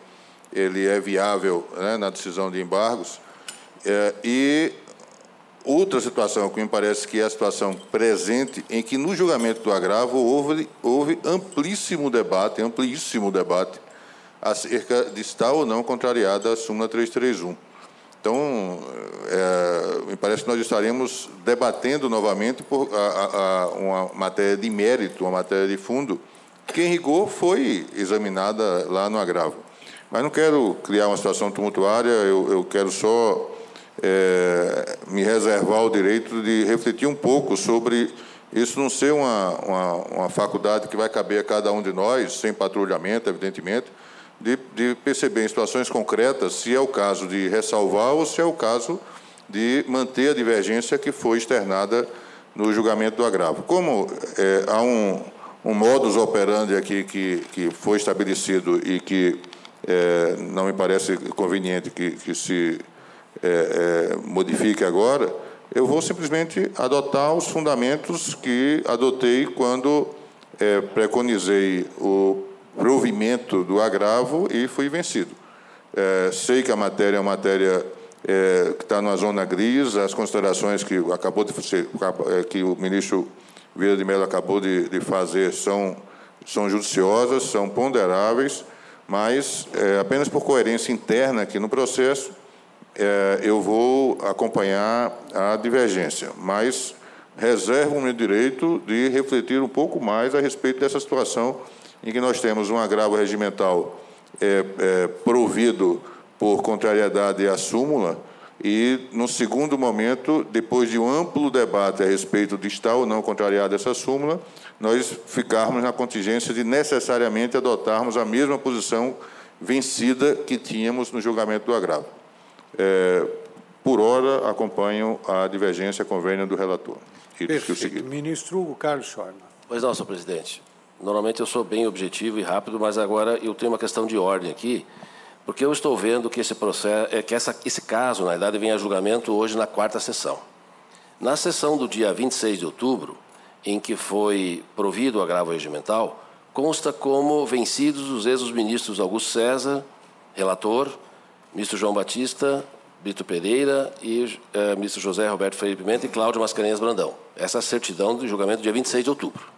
ele é viável, né, na decisão de embargos. E outra situação que me parece que é a situação presente, em que no julgamento do agravo houve amplíssimo debate acerca de estar ou não contrariada a súmula 331. Então, me parece que nós estaremos debatendo novamente por uma matéria de mérito, uma matéria de fundo, que, em rigor, foi examinada lá no agravo. Mas não quero criar uma situação tumultuária, eu quero só me reservar o direito de refletir um pouco sobre isso não ser uma faculdade que vai caber a cada um de nós, sem patrulhamento, evidentemente, de perceber em situações concretas se é o caso de ressalvar ou se é o caso de manter a divergência que foi externada no julgamento do agravo. Como há um modus operandi aqui que foi estabelecido e que não me parece conveniente que se modifique agora, eu vou simplesmente adotar os fundamentos que adotei quando preconizei o provimento do agravo e fui vencido. Sei que a matéria é uma matéria que está numa zona gris, as considerações que acabou de que o ministro Vieira de Mello acabou de fazer são judiciosas, são ponderáveis, mas apenas por coerência interna aqui no processo eu vou acompanhar a divergência, mas reservo o meu direito de refletir um pouco mais a respeito dessa situação em que nós temos um agravo regimental provido por contrariedade à súmula e, no segundo momento, depois de um amplo debate a respeito de estar ou não contrariada essa súmula, nós ficarmos na contingência de necessariamente adotarmos a mesma posição vencida que tínhamos no julgamento do agravo. Por hora, acompanho a divergência convênio do relator. Perfeito. Ministro Hugo Carlos Schormann. Pois não, senhor presidente. Normalmente eu sou bem objetivo e rápido, mas agora eu tenho uma questão de ordem aqui, porque eu estou vendo que esse processo, esse caso, na verdade, vem a julgamento hoje na 4ª sessão. Na sessão do dia 26 de outubro, em que foi provido o agravo regimental, consta como vencidos os ex-ministros Augusto César, relator, ministro João Batista, Brito Pereira e ministro José Roberto Freire Pimenta e Cláudio Mascarenhas Brandão. Essa é a certidão do julgamento do dia 26 de outubro.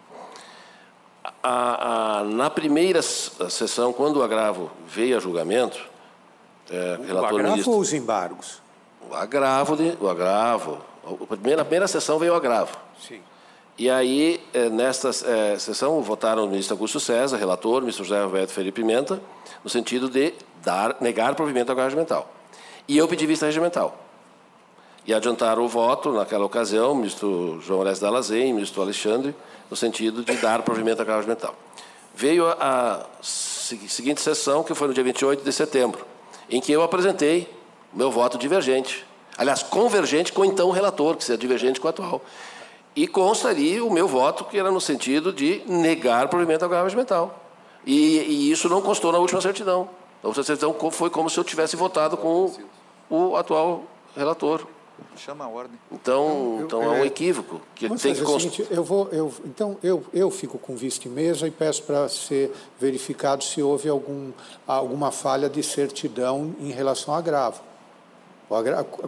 Na primeira sessão, quando o agravo veio a julgamento, relator o agravo ministro, ou os embargos? Na primeira sessão veio o agravo. Sim. E aí, nesta sessão, votaram o ministro Augusto César, relator, o ministro José Roberto Freire Pimenta, no sentido de negar provimento ao agravo regimental. E eu pedi vista regimental. E adiantaram o voto, naquela ocasião, o ministro João Orestes Dallazem e o ministro Alexandre, no sentido de dar provimento ao agravo regimental. Veio a seguinte sessão, que foi no dia 28 de setembro, em que eu apresentei o meu voto divergente. Aliás, convergente com então o relator, que seria divergente com o atual. E consta ali o meu voto, que era no sentido de negar provimento ao agravo regimental. E isso não constou na última certidão. Na outra decisão foi como se eu tivesse votado com o atual relator. Chama a ordem. Então é um equívoco que tem que seguinte, eu fico com vista e mesa e peço para ser verificado se houve alguma falha de certidão em relação ao agravo.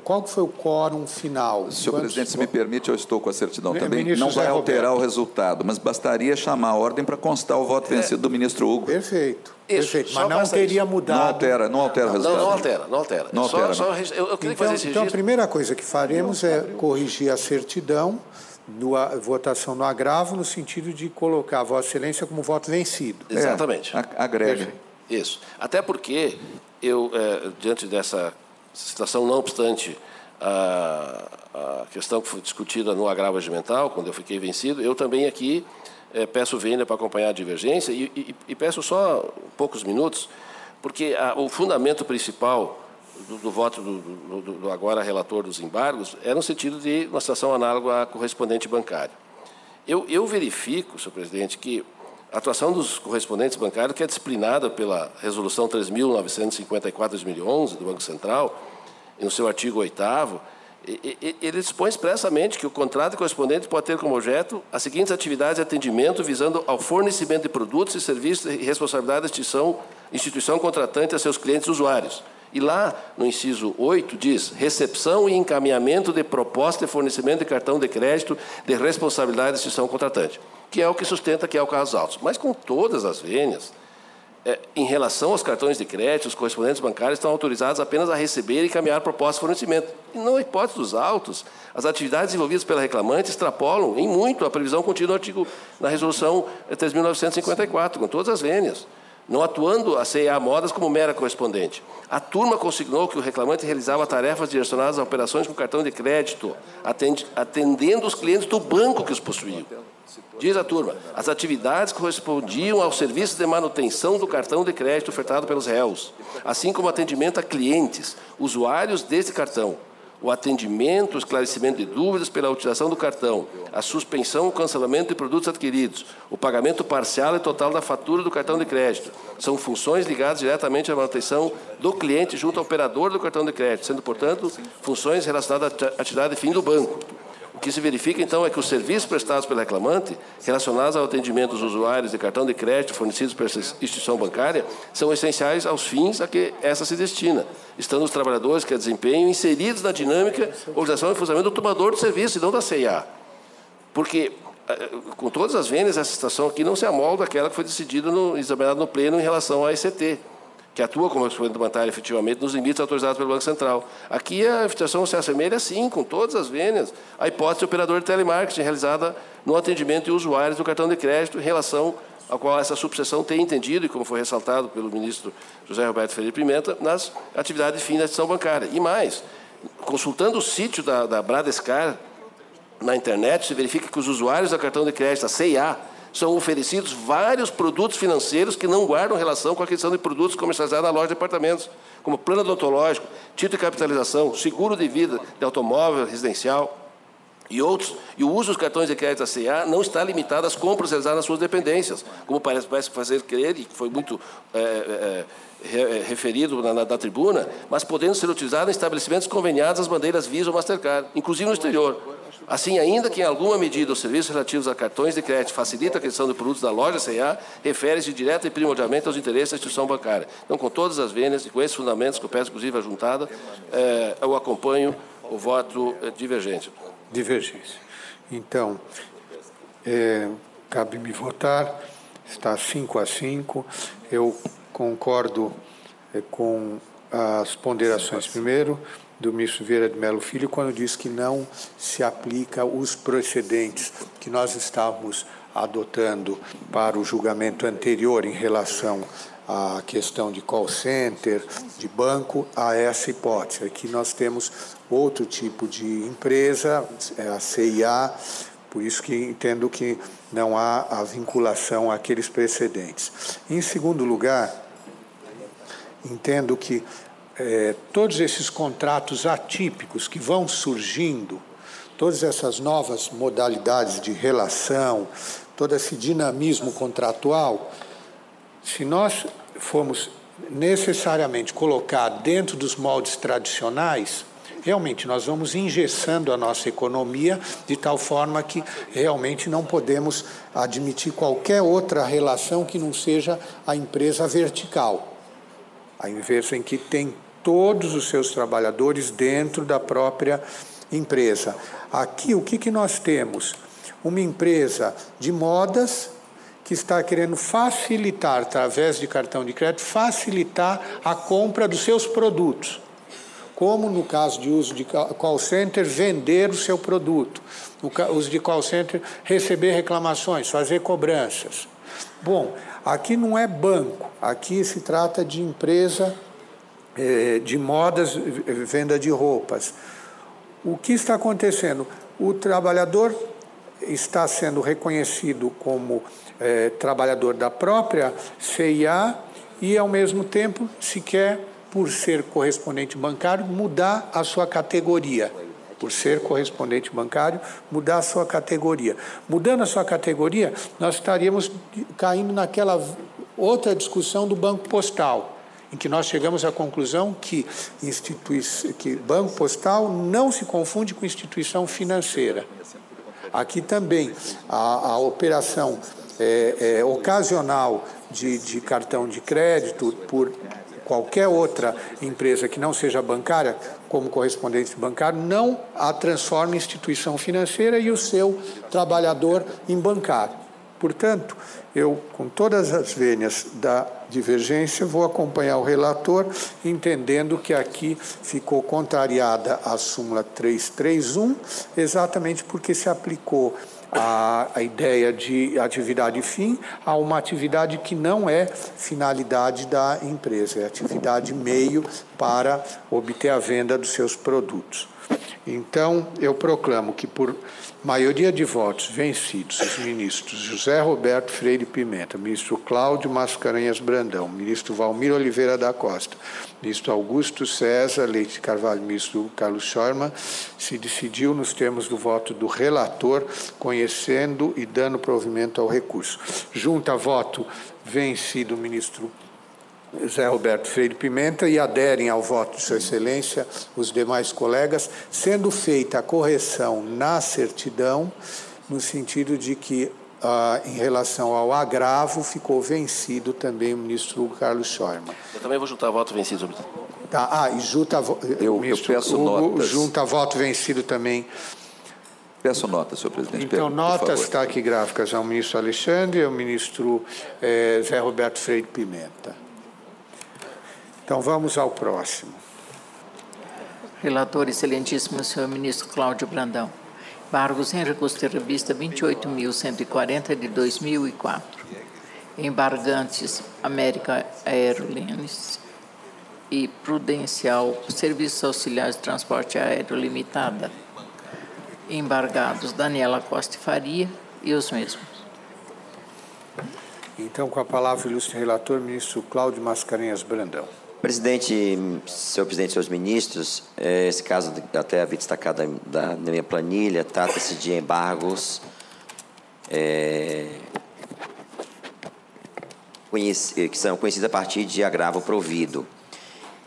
Qual foi o quórum final? Senhor presidente, se me permite, eu estou com a certidão também. Não vai alterar o resultado, mas bastaria chamar a ordem para constar o voto vencido do ministro Hugo. Perfeito. Perfeito, mas não teria mudado. Não altera o resultado. Não altera. Eu queria fazer esse registro. Então, a primeira coisa que faremos é corrigir a certidão, votação no agravo, no sentido de colocar a Vossa Excelência como voto vencido. Exatamente. Agrega. Isso. Até porque eu, diante dessa situação, não obstante a questão que foi discutida no agravo regimental, quando eu fiquei vencido, eu também aqui peço vênia para acompanhar a divergência e peço só poucos minutos, porque o fundamento principal do voto do agora relator dos embargos é no sentido de uma situação análoga à correspondente bancário. Eu verifico, senhor presidente, que a atuação dos correspondentes bancários, que é disciplinada pela Resolução 3.954 de 2011 do Banco Central, no seu artigo 8º, ele dispõe expressamente que o contrato de correspondente pode ter como objeto as seguintes atividades de atendimento visando ao fornecimento de produtos e serviços e responsabilidade da instituição contratante a seus clientes e usuários. E lá, no inciso 8, diz recepção e encaminhamento de proposta de fornecimento de cartão de crédito de responsabilidade da instituição contratante, que é o que sustenta que é o caso dos autos. Mas com todas as vênias, em relação aos cartões de crédito, os correspondentes bancários estão autorizados apenas a receber e encaminhar propostas de fornecimento. E, na hipótese dos autos, as atividades desenvolvidas pela reclamante extrapolam em muito a previsão contida na Resolução 3.954, com todas as vênias, não atuando a CIA Modas como mera correspondente. A turma consignou que o reclamante realizava tarefas direcionadas a operações com cartão de crédito, atendendo os clientes do banco que os possuíam. Diz a turma, as atividades correspondiam ao serviço de manutenção do cartão de crédito ofertado pelos réus, assim como atendimento a clientes, usuários deste cartão, o atendimento, o esclarecimento de dúvidas pela utilização do cartão, a suspensão ou cancelamento de produtos adquiridos, o pagamento parcial e total da fatura do cartão de crédito. São funções ligadas diretamente à manutenção do cliente junto ao operador do cartão de crédito, sendo, portanto, funções relacionadas à atividade de fim do banco. O que se verifica, então, é que os serviços prestados pelo reclamante, relacionados ao atendimento dos usuários de cartão de crédito fornecidos por essa instituição bancária, são essenciais aos fins a que essa se destina, estando os trabalhadores que a desempenham inseridos na dinâmica, organização e funcionamento do tomador do serviço e não da CIA. Porque, com todas as vênias, essa situação aqui não se amolda àquela que foi decidida examinada no Pleno em relação à ECT, que atua como correspondente bancário efetivamente nos limites autorizados pelo Banco Central. Aqui a situação se assemelha, sim, com todas as vênias, à hipótese de operador de telemarketing realizada no atendimento de usuários do cartão de crédito, em relação ao qual essa subseção tem entendido, e como foi ressaltado pelo ministro José Roberto Ferreira Pimenta, nas atividades de fim da instituição bancária. E mais, consultando o sítio da Bradescar na internet, se verifica que os usuários do cartão de crédito, a CIA, são oferecidos vários produtos financeiros que não guardam relação com a aquisição de produtos comercializados na loja de apartamentos, como plano odontológico, título de capitalização, seguro de vida de automóvel residencial e outros. E o uso dos cartões de crédito da CIA não está limitado às compras realizadas nas suas dependências, como parece fazer crer, e foi muito referido na tribuna, mas podendo ser utilizado em estabelecimentos conveniados às bandeiras Visa ou Mastercard, inclusive no exterior. Assim, ainda que em alguma medida os serviços relativos a cartões de crédito facilitem a aquisição de produtos da loja CIA, refere-se direta e primordialmente aos interesses da instituição bancária. Então, com todas as vênias e com esses fundamentos, que eu peço, inclusive, a juntada, eu acompanho o voto divergente. Divergência. Então, cabe-me votar, está 5-5. Eu concordo com as ponderações, primeiro, do ministro Vieira de Mello Filho, quando diz que não se aplica os precedentes que nós estávamos adotando para o julgamento anterior em relação à questão de call center, de banco, a essa hipótese. Aqui nós temos outro tipo de empresa, a CIA, por isso que entendo que não há a vinculação àqueles precedentes. Em segundo lugar, entendo que todos esses contratos atípicos que vão surgindo, todas essas novas modalidades de relação, todo esse dinamismo contratual, se nós formos necessariamente colocar dentro dos moldes tradicionais, realmente nós vamos engessando a nossa economia de tal forma que realmente não podemos admitir qualquer outra relação que não seja a empresa vertical. A empresa em que tem todos os seus trabalhadores dentro da própria empresa. Aqui, o que nós temos? Uma empresa de modas que está querendo facilitar, através de cartão de crédito, facilitar a compra dos seus produtos. Como no caso de uso de call center, vender o seu produto. No uso de call center, receber reclamações, fazer cobranças. Bom, aqui não é banco, aqui se trata de empresa de modas, venda de roupas. O que está acontecendo? O trabalhador está sendo reconhecido como trabalhador da própria CIA e, ao mesmo tempo, se quer, por ser correspondente bancário, mudar a sua categoria. Por ser correspondente bancário, mudar a sua categoria. Mudando a sua categoria, nós estaríamos caindo naquela outra discussão do Banco Postal, em que nós chegamos à conclusão que Banco Postal não se confunde com instituição financeira. Aqui também a operação ocasional de cartão de crédito por qualquer outra empresa que não seja bancária, como correspondente bancário, não a transforma em instituição financeira e o seu trabalhador em bancário. Portanto, eu, com todas as vênias da divergência, vou acompanhar o relator, entendendo que aqui ficou contrariada a súmula 331, exatamente porque se aplicou a ideia de atividade fim a uma atividade que não é finalidade da empresa, é atividade meio para obter a venda dos seus produtos. Então, eu proclamo que, por maioria de votos vencidos, os ministros José Roberto Freire Pimenta, ministro Cláudio Mascarenhas Brandão, ministro Valmir Oliveira da Costa, ministro Augusto César Leite Carvalho, ministro Carlos Scheuermann, se decidiu nos termos do voto do relator, conhecendo e dando provimento ao recurso. Junto a voto vencido o ministro José Roberto Freire Pimenta e aderem ao voto de Sua Excelência os demais colegas, sendo feita a correção na certidão, no sentido de que, em relação ao agravo, ficou vencido também o ministro Carlos Scheuermann. Eu também vou juntar voto vencido. Tá, e junta eu peço Hugo, notas. Junta voto vencido também. Peço notas, senhor presidente. Então, notas taquigráficas ao ministro Alexandre e ao ministro José Roberto Freire Pimenta. Então, vamos ao próximo. Relator, excelentíssimo senhor ministro Cláudio Brandão. Embargos em recurso de revista 28.140 de 2004. Embargantes América Aerolíneas e Prudencial Serviços Auxiliares de Transporte Aéreo Limitada. Embargados Daniela Costa e Faria e os mesmos. Então, com a palavra o ilustre relator, ministro Cláudio Mascarenhas Brandão. Presidente, senhor presidente, senhores ministros, esse caso até havia destacado na minha planilha, trata-se de embargos que são conhecidos a partir de agravo provido.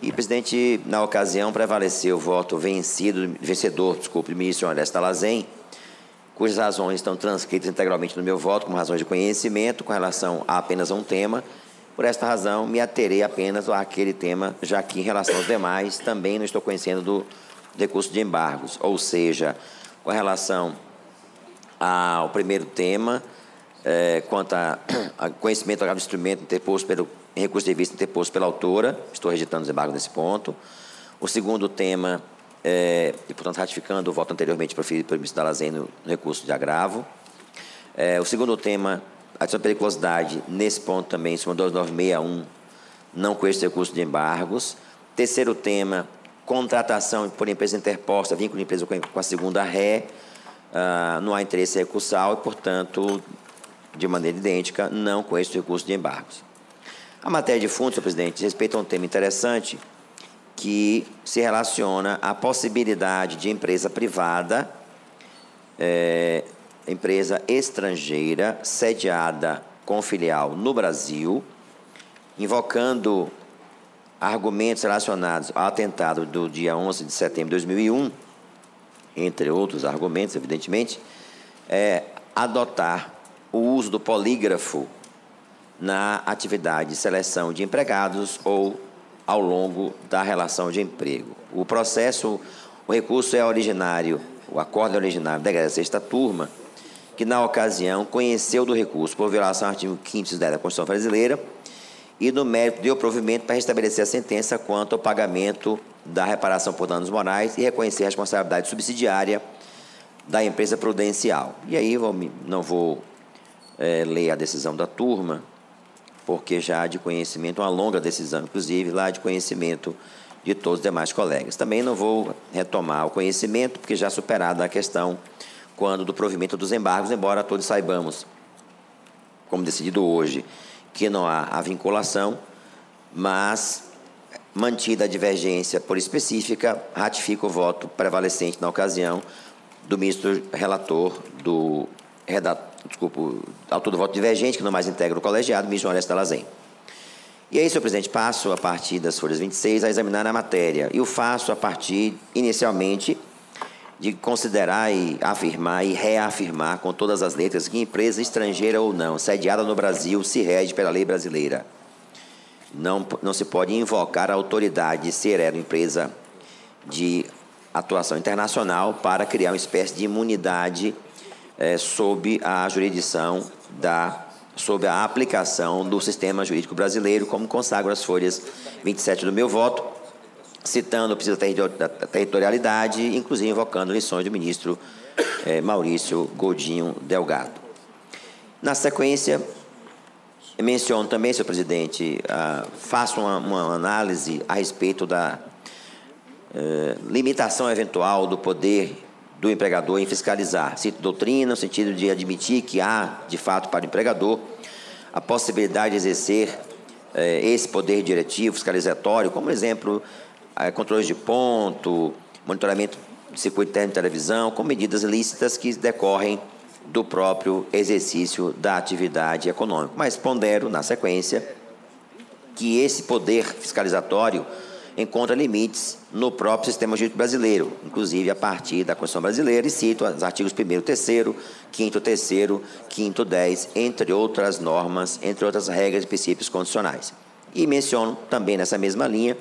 E, presidente, na ocasião prevaleceu o voto vencedor, do ministro Honesto Talazem, cujas razões estão transcritas integralmente no meu voto, como razões de conhecimento, com relação a apenas um tema. Por esta razão, me aterei apenas àquele tema, já que, em relação aos demais, também não estou conhecendo do recurso de embargos. Ou seja, com relação ao primeiro tema, quanto a conhecimento do instrumento interposto pelo recurso de vista interposto pela autora, estou rejeitando os embargos nesse ponto. O segundo tema, e, portanto, ratificando o voto anteriormente proferido pelo ministro Talazem no recurso de agravo. O segundo tema, adição de periculosidade, nesse ponto também, súmula 2961, não conheço recurso de embargos. Terceiro tema, contratação por empresa interposta, vínculo de empresa com a segunda ré, não há interesse recursal e, portanto, de maneira idêntica, não conheço recurso de embargos. A matéria de fundo, senhor presidente, diz respeito a um tema interessante que se relaciona à possibilidade de empresa privada, empresa estrangeira, sediada com filial no Brasil, invocando argumentos relacionados ao atentado do dia 11 de setembro de 2001, entre outros argumentos, evidentemente, adotar o uso do polígrafo na atividade de seleção de empregados ou ao longo da relação de emprego. O recurso é originário, o acordo é originário da 16ª turma, que na ocasião conheceu do recurso por violação ao artigo 5º da Constituição Brasileira e no mérito deu provimento para restabelecer a sentença quanto ao pagamento da reparação por danos morais e reconhecer a responsabilidade subsidiária da empresa prudencial. E aí não vou ler a decisão da turma, porque já há de conhecimento, uma longa decisão, inclusive, lá de conhecimento de todos os demais colegas. Também não vou retomar o conhecimento, porque já superada a questão quando do provimento dos embargos, embora todos saibamos, como decidido hoje, que não há a vinculação, mas, mantida a divergência por específica, ratifica o voto prevalecente na ocasião do ministro relator autor do voto divergente, que não mais integra o colegiado, ministro Honesto Dallazem. E aí, senhor presidente, passo a partir das folhas 26 a examinar a matéria. E o faço a partir, inicialmente, de considerar e afirmar e reafirmar com todas as letras que empresa estrangeira ou não, sediada no Brasil, se rege pela lei brasileira. Não se pode invocar a autoridade de ser empresa de atuação internacional para criar uma espécie de imunidade sob a jurisdição sob a aplicação do sistema jurídico brasileiro, como consagram as folhas 27 do meu voto, citando o princípio da territorialidade, inclusive invocando lições do ministro Maurício Godinho Delgado. Na sequência, menciono também, senhor presidente, faço uma análise a respeito da limitação eventual do poder do empregador em fiscalizar. Cito doutrina, no sentido de admitir que há, de fato, para o empregador, a possibilidade de exercer esse poder diretivo, fiscalizatório, como exemplo, controles de ponto, monitoramento de circuito interno de televisão, com medidas lícitas que decorrem do próprio exercício da atividade econômica. Mas pondero, na sequência, que esse poder fiscalizatório encontra limites no próprio sistema jurídico brasileiro, inclusive a partir da Constituição Brasileira, e cito os artigos 1º, 3º, 5º, 3º, 5º, 10, entre outras normas, entre outras regras e princípios constitucionais. E menciono também nessa mesma linha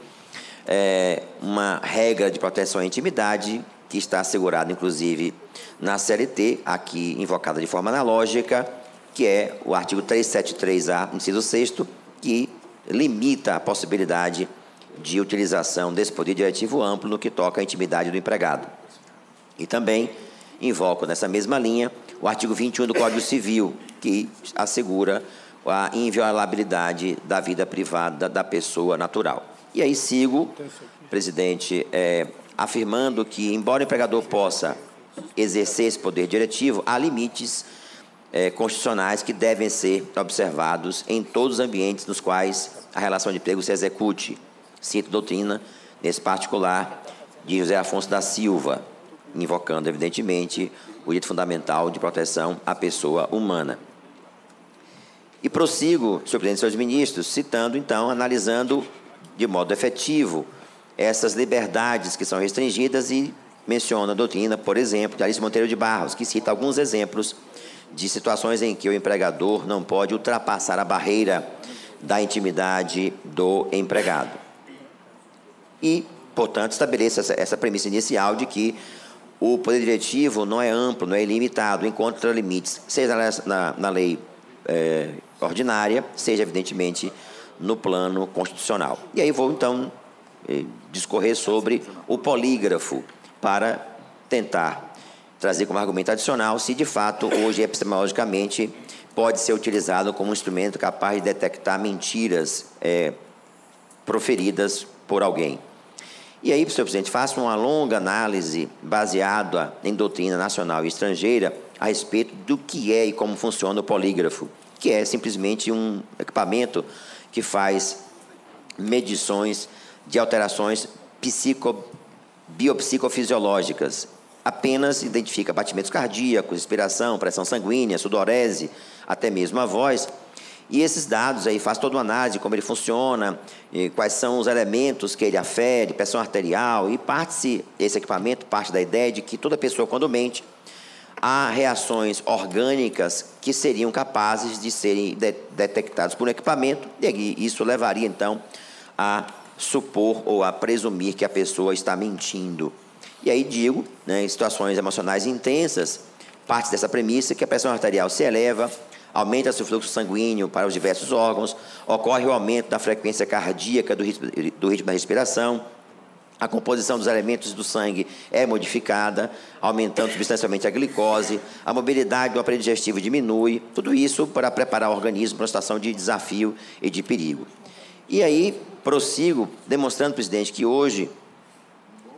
uma regra de proteção à intimidade, que está assegurada, inclusive, na CLT, aqui invocada de forma analógica, que é o artigo 373-A, inciso 6º, que limita a possibilidade de utilização desse poder diretivo amplo no que toca à intimidade do empregado. E também invoco nessa mesma linha o artigo 21 do Código Civil, que assegura a inviolabilidade da vida privada da pessoa natural. E aí sigo, presidente, afirmando que, embora o empregador possa exercer esse poder diretivo, há limites constitucionais que devem ser observados em todos os ambientes nos quais a relação de emprego se execute. Cito doutrina, nesse particular, de José Afonso da Silva, invocando, evidentemente, o direito fundamental de proteção à pessoa humana. E prossigo, senhor presidente e senhores ministros, citando, então, analisando de modo efetivo essas liberdades que são restringidas e menciona a doutrina, por exemplo, de Alice Monteiro de Barros, que cita alguns exemplos de situações em que o empregador não pode ultrapassar a barreira da intimidade do empregado. E, portanto, estabeleça essa premissa inicial de que o poder diretivo não é amplo, não é ilimitado, encontra limites, seja na lei ordinária, seja, evidentemente, no plano constitucional. E aí vou, então, discorrer sobre o polígrafo para tentar trazer como argumento adicional se, de fato, hoje, epistemologicamente, pode ser utilizado como um instrumento capaz de detectar mentiras proferidas por alguém. E aí, senhor presidente, faço uma longa análise baseada em doutrina nacional e estrangeira a respeito do que é e como funciona o polígrafo, que é simplesmente um equipamento que faz medições de alterações biopsicofisiológicas. Apenas identifica batimentos cardíacos, respiração, pressão sanguínea, sudorese, até mesmo a voz, E esses dados aí faz toda uma análise de como ele funciona, quais são os elementos que ele afere, pressão arterial, e esse equipamento parte da ideia de que toda pessoa, quando mente, há reações orgânicas que seriam capazes de serem detectadas por um equipamento, e isso levaria, então, a supor ou a presumir que a pessoa está mentindo. E aí digo, né, em situações emocionais intensas, parte dessa premissa que a pressão arterial se eleva, aumenta-se o fluxo sanguíneo para os diversos órgãos, ocorre o aumento da frequência cardíaca do ritmo da respiração, a composição dos elementos do sangue é modificada, aumentando substancialmente a glicose, a mobilidade do aparelho digestivo diminui, tudo isso para preparar o organismo para uma situação de desafio e de perigo. E aí, prossigo, demonstrando, presidente, que hoje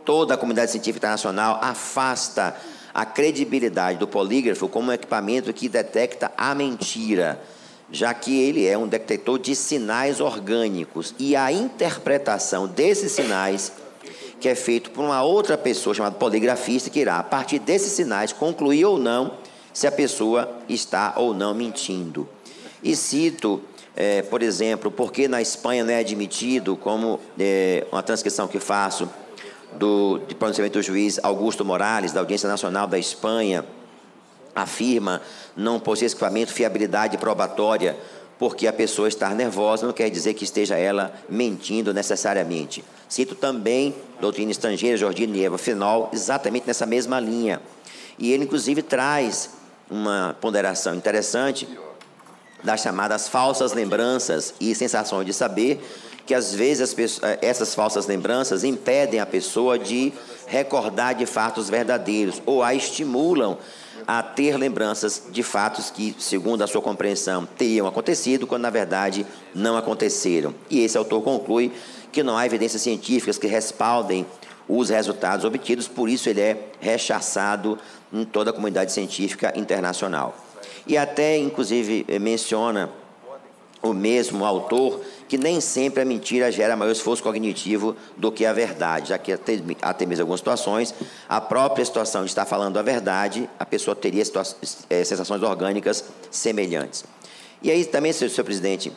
toda a comunidade científica internacional afasta a credibilidade do polígrafo como um equipamento que detecta a mentira, já que ele é um detector de sinais orgânicos e a interpretação desses sinais, que é feito por uma outra pessoa chamada poligrafista, que irá, a partir desses sinais, concluir ou não se a pessoa está ou não mentindo. E cito, por exemplo, porque na Espanha não é admitido, como uma transcrição que faço, de pronunciamento do juiz Augusto Morales, da Audiência Nacional da Espanha, afirma não possuir esse equipamento fiabilidade probatória, porque a pessoa estar nervosa não quer dizer que esteja ela mentindo necessariamente. Cito também doutrina estrangeira, Giordini e Eva Fenol, exatamente nessa mesma linha. E ele, inclusive, traz uma ponderação interessante das chamadas falsas lembranças e sensações de saber, que às vezes essas falsas lembranças impedem a pessoa de recordar de fatos verdadeiros ou a estimulam a ter lembranças de fatos que, segundo a sua compreensão, teriam acontecido, quando na verdade não aconteceram. E esse autor conclui que não há evidências científicas que respaldem os resultados obtidos, por isso ele é rechaçado em toda a comunidade científica internacional. E até, inclusive, menciona o mesmo autor que nem sempre a mentira gera maior esforço cognitivo do que a verdade, já que até mesmo em algumas situações, a própria situação de estar falando a verdade, a pessoa teria sensações orgânicas semelhantes. E aí também, senhor presidente,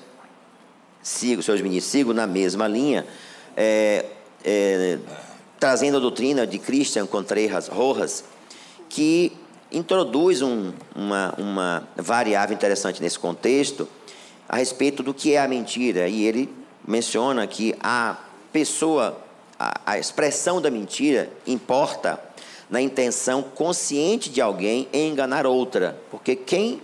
senhores ministros, sigo na mesma linha, trazendo a doutrina de Christian Contreras Rojas, que introduz uma variável interessante nesse contexto, a respeito do que é a mentira, e ele menciona que a expressão da mentira importa na intenção consciente de alguém em enganar outra, porque quem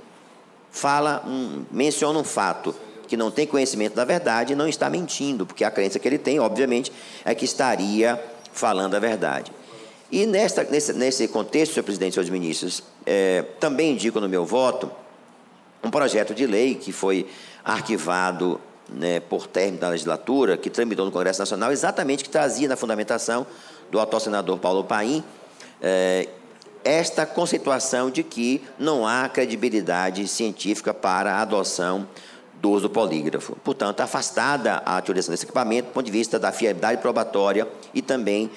menciona um fato que não tem conhecimento da verdade não está mentindo, porque a crença que ele tem, obviamente, é que estaria falando a verdade. E nesse contexto, senhor presidente e senhores ministros, também indico no meu voto um projeto de lei que foi arquivado, né, por término da legislatura, que tramitou no Congresso Nacional, exatamente que trazia na fundamentação do atual senador Paulo Paim esta conceituação de que não há credibilidade científica para a adoção do uso do polígrafo. Portanto, afastada a utilização desse equipamento do ponto de vista da fiabilidade probatória e também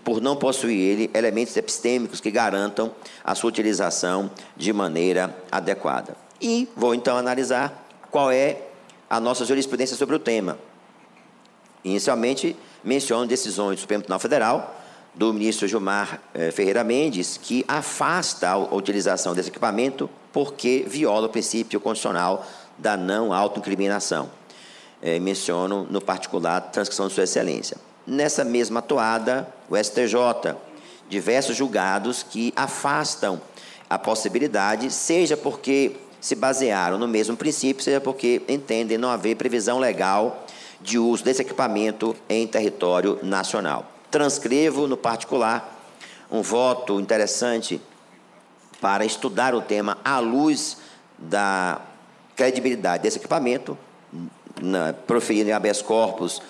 por não possuir ele elementos epistêmicos que garantam a sua utilização de maneira adequada. E vou, então, analisar qual é a nossa jurisprudência sobre o tema. Inicialmente, menciono decisões do Supremo Tribunal Federal, do ministro Gilmar Ferreira Mendes, que afasta a utilização desse equipamento porque viola o princípio constitucional da não autoincriminação. Menciono, no particular, a transcrição de Sua Excelência. Nessa mesma toada, o STJ, diversos julgados que afastam a possibilidade, seja porque se basearam no mesmo princípio, seja porque entendem não haver previsão legal de uso desse equipamento em território nacional. Transcrevo, no particular, um voto interessante para estudar o tema à luz da credibilidade desse equipamento, proferido em habeas corpus,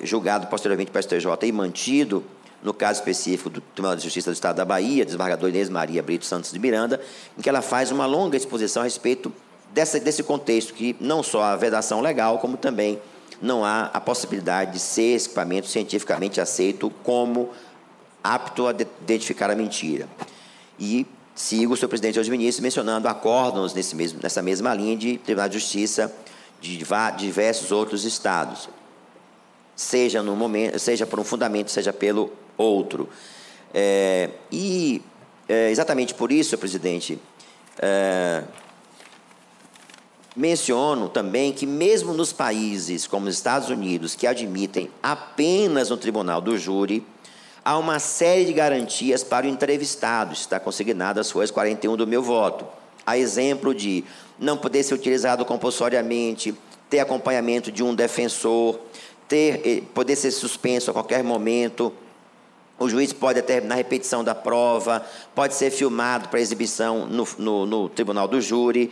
julgado posteriormente para o STJ e mantido, no caso específico do Tribunal de Justiça do Estado da Bahia, desembargador Inês Maria Brito Santos de Miranda, em que ela faz uma longa exposição a respeito desse contexto, que não só há vedação legal, como também não há a possibilidade de ser esse equipamento cientificamente aceito como apto a identificar a mentira. E sigo o senhor presidente e os ministros mencionando acórdãos nessa mesma linha de Tribunal de Justiça de diversos outros estados, seja por um fundamento, seja pelo outro. Exatamente por isso, senhor presidente, menciono também que mesmo nos países como os Estados Unidos, que admitem apenas no tribunal do júri, há uma série de garantias para o entrevistado, está consignado às folhas 41 do meu voto. A exemplo de não poder ser utilizado compulsoriamente, ter acompanhamento de um defensor, poder ser suspenso a qualquer momento. O juiz pode determinar a repetição da prova, pode ser filmado para exibição no tribunal do júri.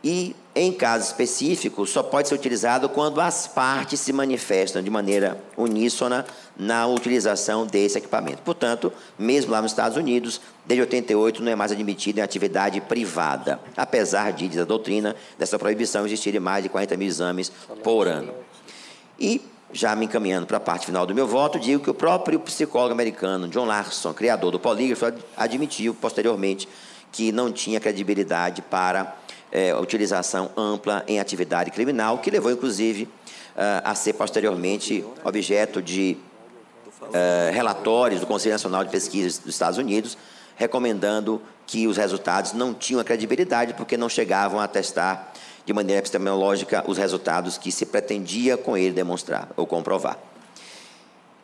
E, em casos específicos, só pode ser utilizado quando as partes se manifestam de maneira uníssona na utilização desse equipamento. Portanto, mesmo lá nos Estados Unidos, desde 88 não é mais admitido em atividade privada, apesar de, diz a doutrina, dessa proibição existirem mais de 40 mil exames por ano. E, já me encaminhando para a parte final do meu voto, digo que o próprio psicólogo americano John Larson, criador do polígrafo, admitiu posteriormente que não tinha credibilidade para a utilização ampla em atividade criminal, que levou, inclusive, a ser posteriormente objeto de relatórios do Conselho Nacional de Pesquisas dos Estados Unidos, recomendando que os resultados não tinham a credibilidade porque não chegavam a testar de maneira epistemológica os resultados que se pretendia com ele demonstrar ou comprovar.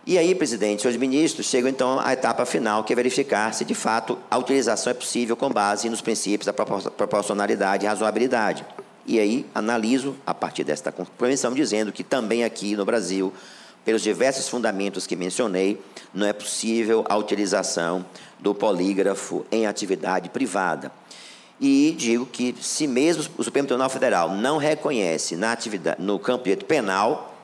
E aí, presidente, senhores ministros, chegam então à etapa final, que é verificar se, de fato, a utilização é possível com base nos princípios da proporcionalidade e razoabilidade. E aí, analiso, a partir desta compreensão, dizendo que também aqui no Brasil, pelos diversos fundamentos que mencionei, não é possível a utilização do polígrafo em atividade privada. E digo que, se mesmo o Supremo Tribunal Federal não reconhece no campo de direito penal,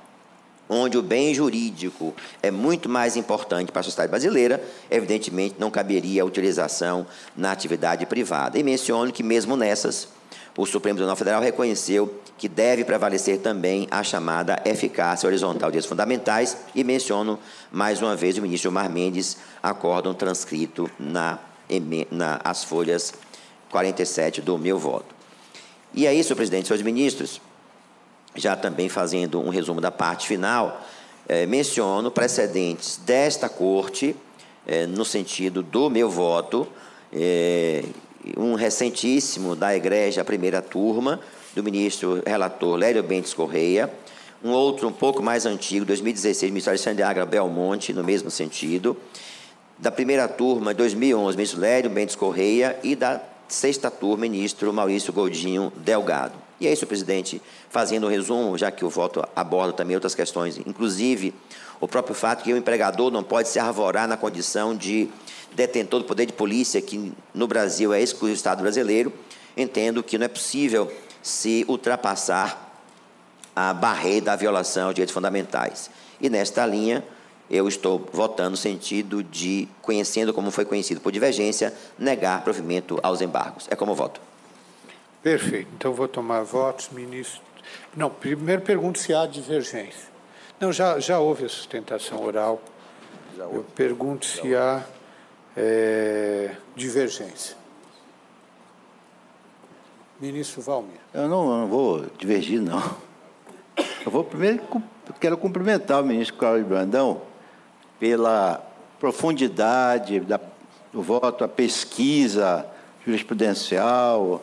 onde o bem jurídico é muito mais importante para a sociedade brasileira, evidentemente não caberia a utilização na atividade privada. E menciono que, mesmo nessas, o Supremo Tribunal Federal reconheceu que deve prevalecer também a chamada eficácia horizontal de direitos fundamentais, e menciono, mais uma vez, o ministro Gilmar Mendes, acórdão transcrito nas folhas 47 do meu voto. E aí, senhor presidente, senhores ministros, já também fazendo um resumo da parte final, menciono precedentes desta Corte, no sentido do meu voto, um recentíssimo da Egrégia Primeira Turma, do ministro relator Lélio Bentes Correia, um outro um pouco mais antigo, 2016, ministro Alexandre Agra Belmonte, no mesmo sentido, da Primeira Turma, 2011, ministro Lélio Bentes Correia, e da Sexta Turma, ministro Maurício Godinho Delgado. E é isso, presidente, fazendo um resumo, já que o voto aborda também outras questões, inclusive o próprio fato que o empregador não pode se arvorar na condição de detentor do poder de polícia, que no Brasil é exclusivo do Estado brasileiro. Entendo que não é possível se ultrapassar a barreira da violação aos direitos fundamentais. E nesta linha, eu estou votando no sentido de, conhecendo como foi conhecido por divergência, negar provimento aos embargos. É como voto. Perfeito. Então, vou tomar votos, ministro. Não, primeiro pergunto se há divergência. Não, já houve a sustentação oral. Eu pergunto se há divergência. Ministro Valmir. Eu não vou divergir, não. Eu vou primeiro, quero cumprimentar o ministro Cláudio Brandão pela profundidade do voto, a pesquisa jurisprudencial,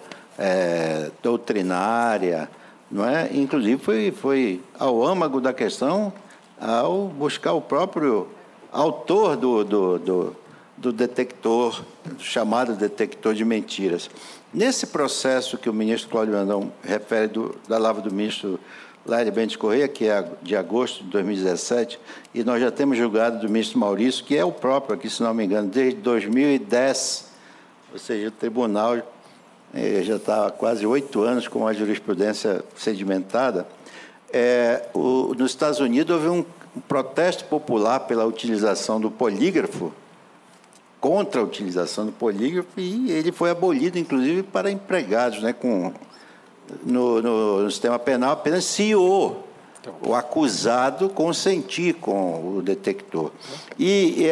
doutrinária, não é? Inclusive foi ao âmago da questão, ao buscar o próprio autor do detector, do chamado detector de mentiras. Nesse processo que o ministro Cláudio Brandão refere da lavra do ministro Lélio Bentes Correia, que é de agosto de 2017, e nós já temos julgado do ministro Maurício, que é o próprio aqui, se não me engano, desde 2010, ou seja, o tribunal já está há quase 8 anos com a jurisprudência sedimentada. Nos Estados Unidos houve um protesto popular pela utilização do polígrafo, contra a utilização do polígrafo, e ele foi abolido, inclusive, para empregados, né, no sistema penal, apenas se o acusado consentir com o detector. E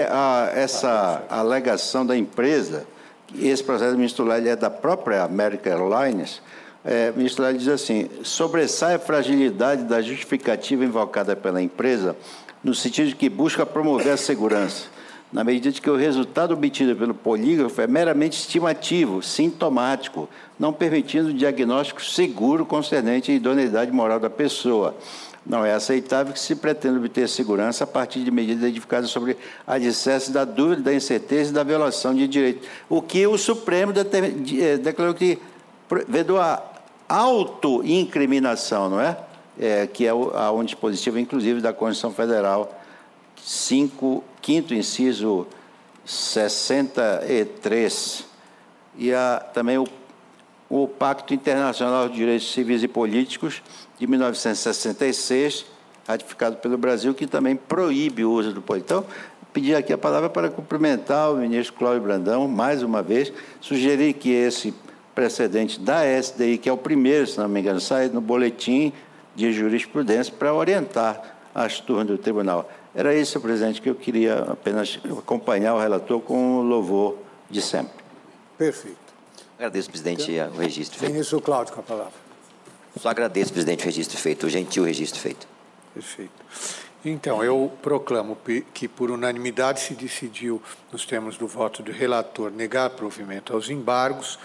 essa alegação da empresa esse processo, o ministro Lula, ele é da própria American Airlines. O ministro Lula diz assim: sobressai a fragilidade da justificativa invocada pela empresa no sentido de que busca promover a segurança, na medida de que o resultado obtido pelo polígrafo é meramente estimativo, sintomático, não permitindo diagnóstico seguro concernente à idoneidade moral da pessoa. Não é aceitável que se pretenda obter segurança a partir de medidas edificadas sobre alicerce da dúvida, da incerteza e da violação de direito. O que o Supremo declarou que vedou a autoincriminação, não é? Que é um dispositivo, inclusive, da Constituição Federal, 5º inciso 63. E também o Pacto Internacional de Direitos Civis e Políticos, de 1966, ratificado pelo Brasil, que também proíbe o uso do poder. Então, pedir aqui a palavra para cumprimentar o ministro Cláudio Brandão, mais uma vez, sugerir que esse precedente da SDI, que é o primeiro, se não me engano, saia no boletim de jurisprudência para orientar as turmas do tribunal. Era isso, senhor presidente, que eu queria apenas acompanhar o relator com o louvor de sempre. Perfeito. Agradeço, presidente, o registro feito. Ministro Cláudio, com a palavra. Só agradeço, presidente, o registro feito, o gentil registro feito. Perfeito. Então, eu proclamo que, por unanimidade, se decidiu, nos termos do voto do relator, negar provimento aos embargos.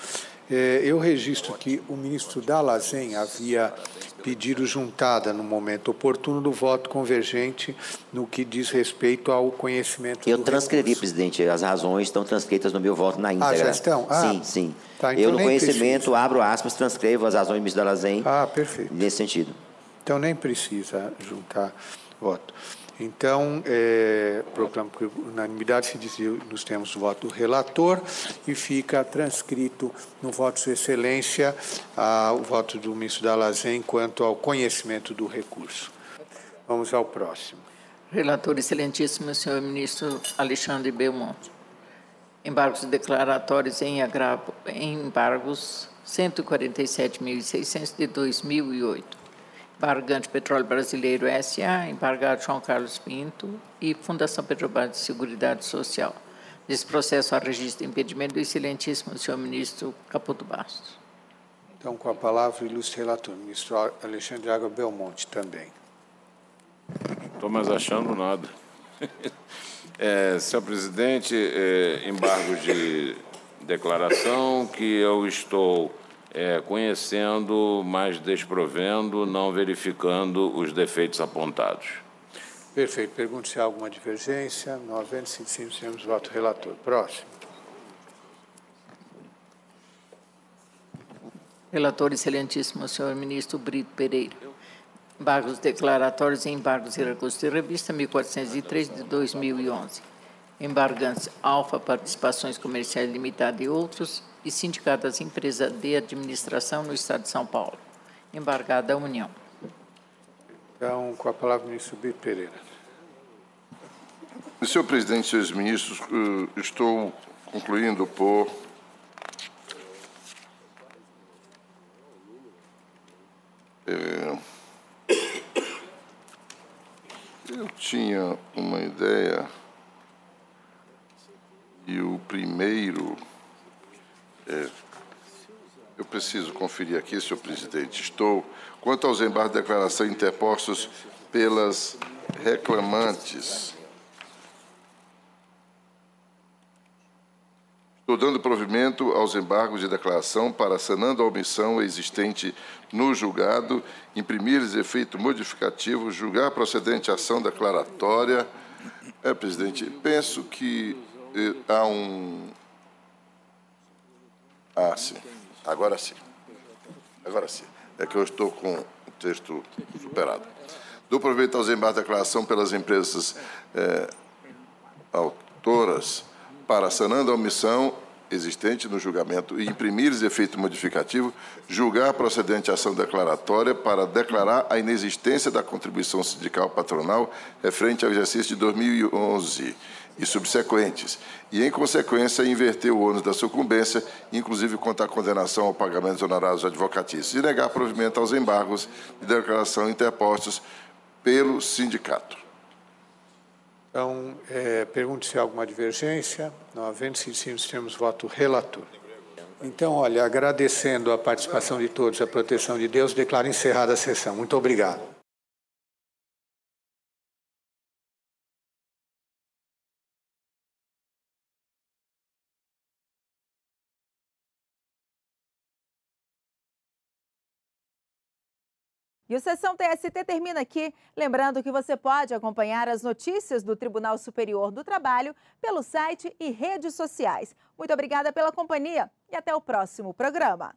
Eu registro que o ministro Dallazen havia pedido juntada, no momento oportuno, do voto convergente no que diz respeito ao conhecimento Eu transcrevi, recurso. Presidente, as razões estão transcritas no meu voto na íntegra. Já estão? Sim, sim. Tá, então eu, no conhecimento, abro aspas, transcrevo as razões do ministro Dallazen. Perfeito. Nesse sentido. Então, nem precisa juntar voto. Então, proclamo que unanimidade se decidiu nos termos do voto do relator e fica transcrito no voto de Sua Excelência o voto do ministro Dallazen quanto ao conhecimento do recurso. Vamos ao próximo. Relator excelentíssimo, senhor ministro Alexandre Belmonte. Embargos declaratórios em agravo, embargos 147.600 de 2008. Embargante Petróleo Brasileiro S.A., embargado João Carlos Pinto e Fundação Petrobras de Seguridade Social. Nesse processo, há registro de impedimento do excelentíssimo senhor ministro Caputo Bastos. Então, com a palavra, o ilustre relator, ministro Alexandre Água Belmonte, também. Não estou mais achando nada. Senhor presidente, embargos de declaração que eu estou conhecendo, mas desprovendo, não verificando os defeitos apontados. Perfeito. Pergunto se há alguma divergência. Não havendo, se temos voto relator. Próximo. Relator excelentíssimo, senhor ministro Brito Pereira. Embargos declaratórios e embargos e recursos de revista 1403 de 2011. Embargantes Alfa Participações Comerciais Limitada e outros e Sindicato das Empresas de Administração no Estado de São Paulo. Embargada a União. Então, com a palavra, o ministro Brito Pereira. Senhor presidente, senhores ministros, estou concluindo por eu tinha uma ideia e o primeiro eu preciso conferir aqui, senhor presidente. Quanto aos embargos de declaração interpostos pelas reclamantes, estou dando provimento aos embargos de declaração para, sanando a omissão existente no julgado, imprimir efeito modificativo, julgar procedente a ação declaratória. Presidente, penso que há sim. Agora sim. Agora sim. É que eu estou com o texto superado. Dou provimento aos embargos de declaração pelas empresas autoras para, sanando a omissão existente no julgamento e imprimir efeito modificativo, julgar procedente a ação declaratória para declarar a inexistência da contribuição sindical patronal referente ao exercício de 2011 e subsequentes, e, em consequência, inverter o ônus da sucumbência, inclusive quanto à condenação ao pagamento de honorários advocatícios, e negar provimento aos embargos de declaração interpostos pelo sindicato. Então, pergunto se há alguma divergência. Não havendo, se nos temos voto relator. Então, olha, agradecendo a participação de todos, a proteção de Deus, declaro encerrada a sessão. Muito obrigado. E o Sessão TST termina aqui. Lembrando que você pode acompanhar as notícias do Tribunal Superior do Trabalho pelo site e redes sociais. Muito obrigada pela companhia e até o próximo programa.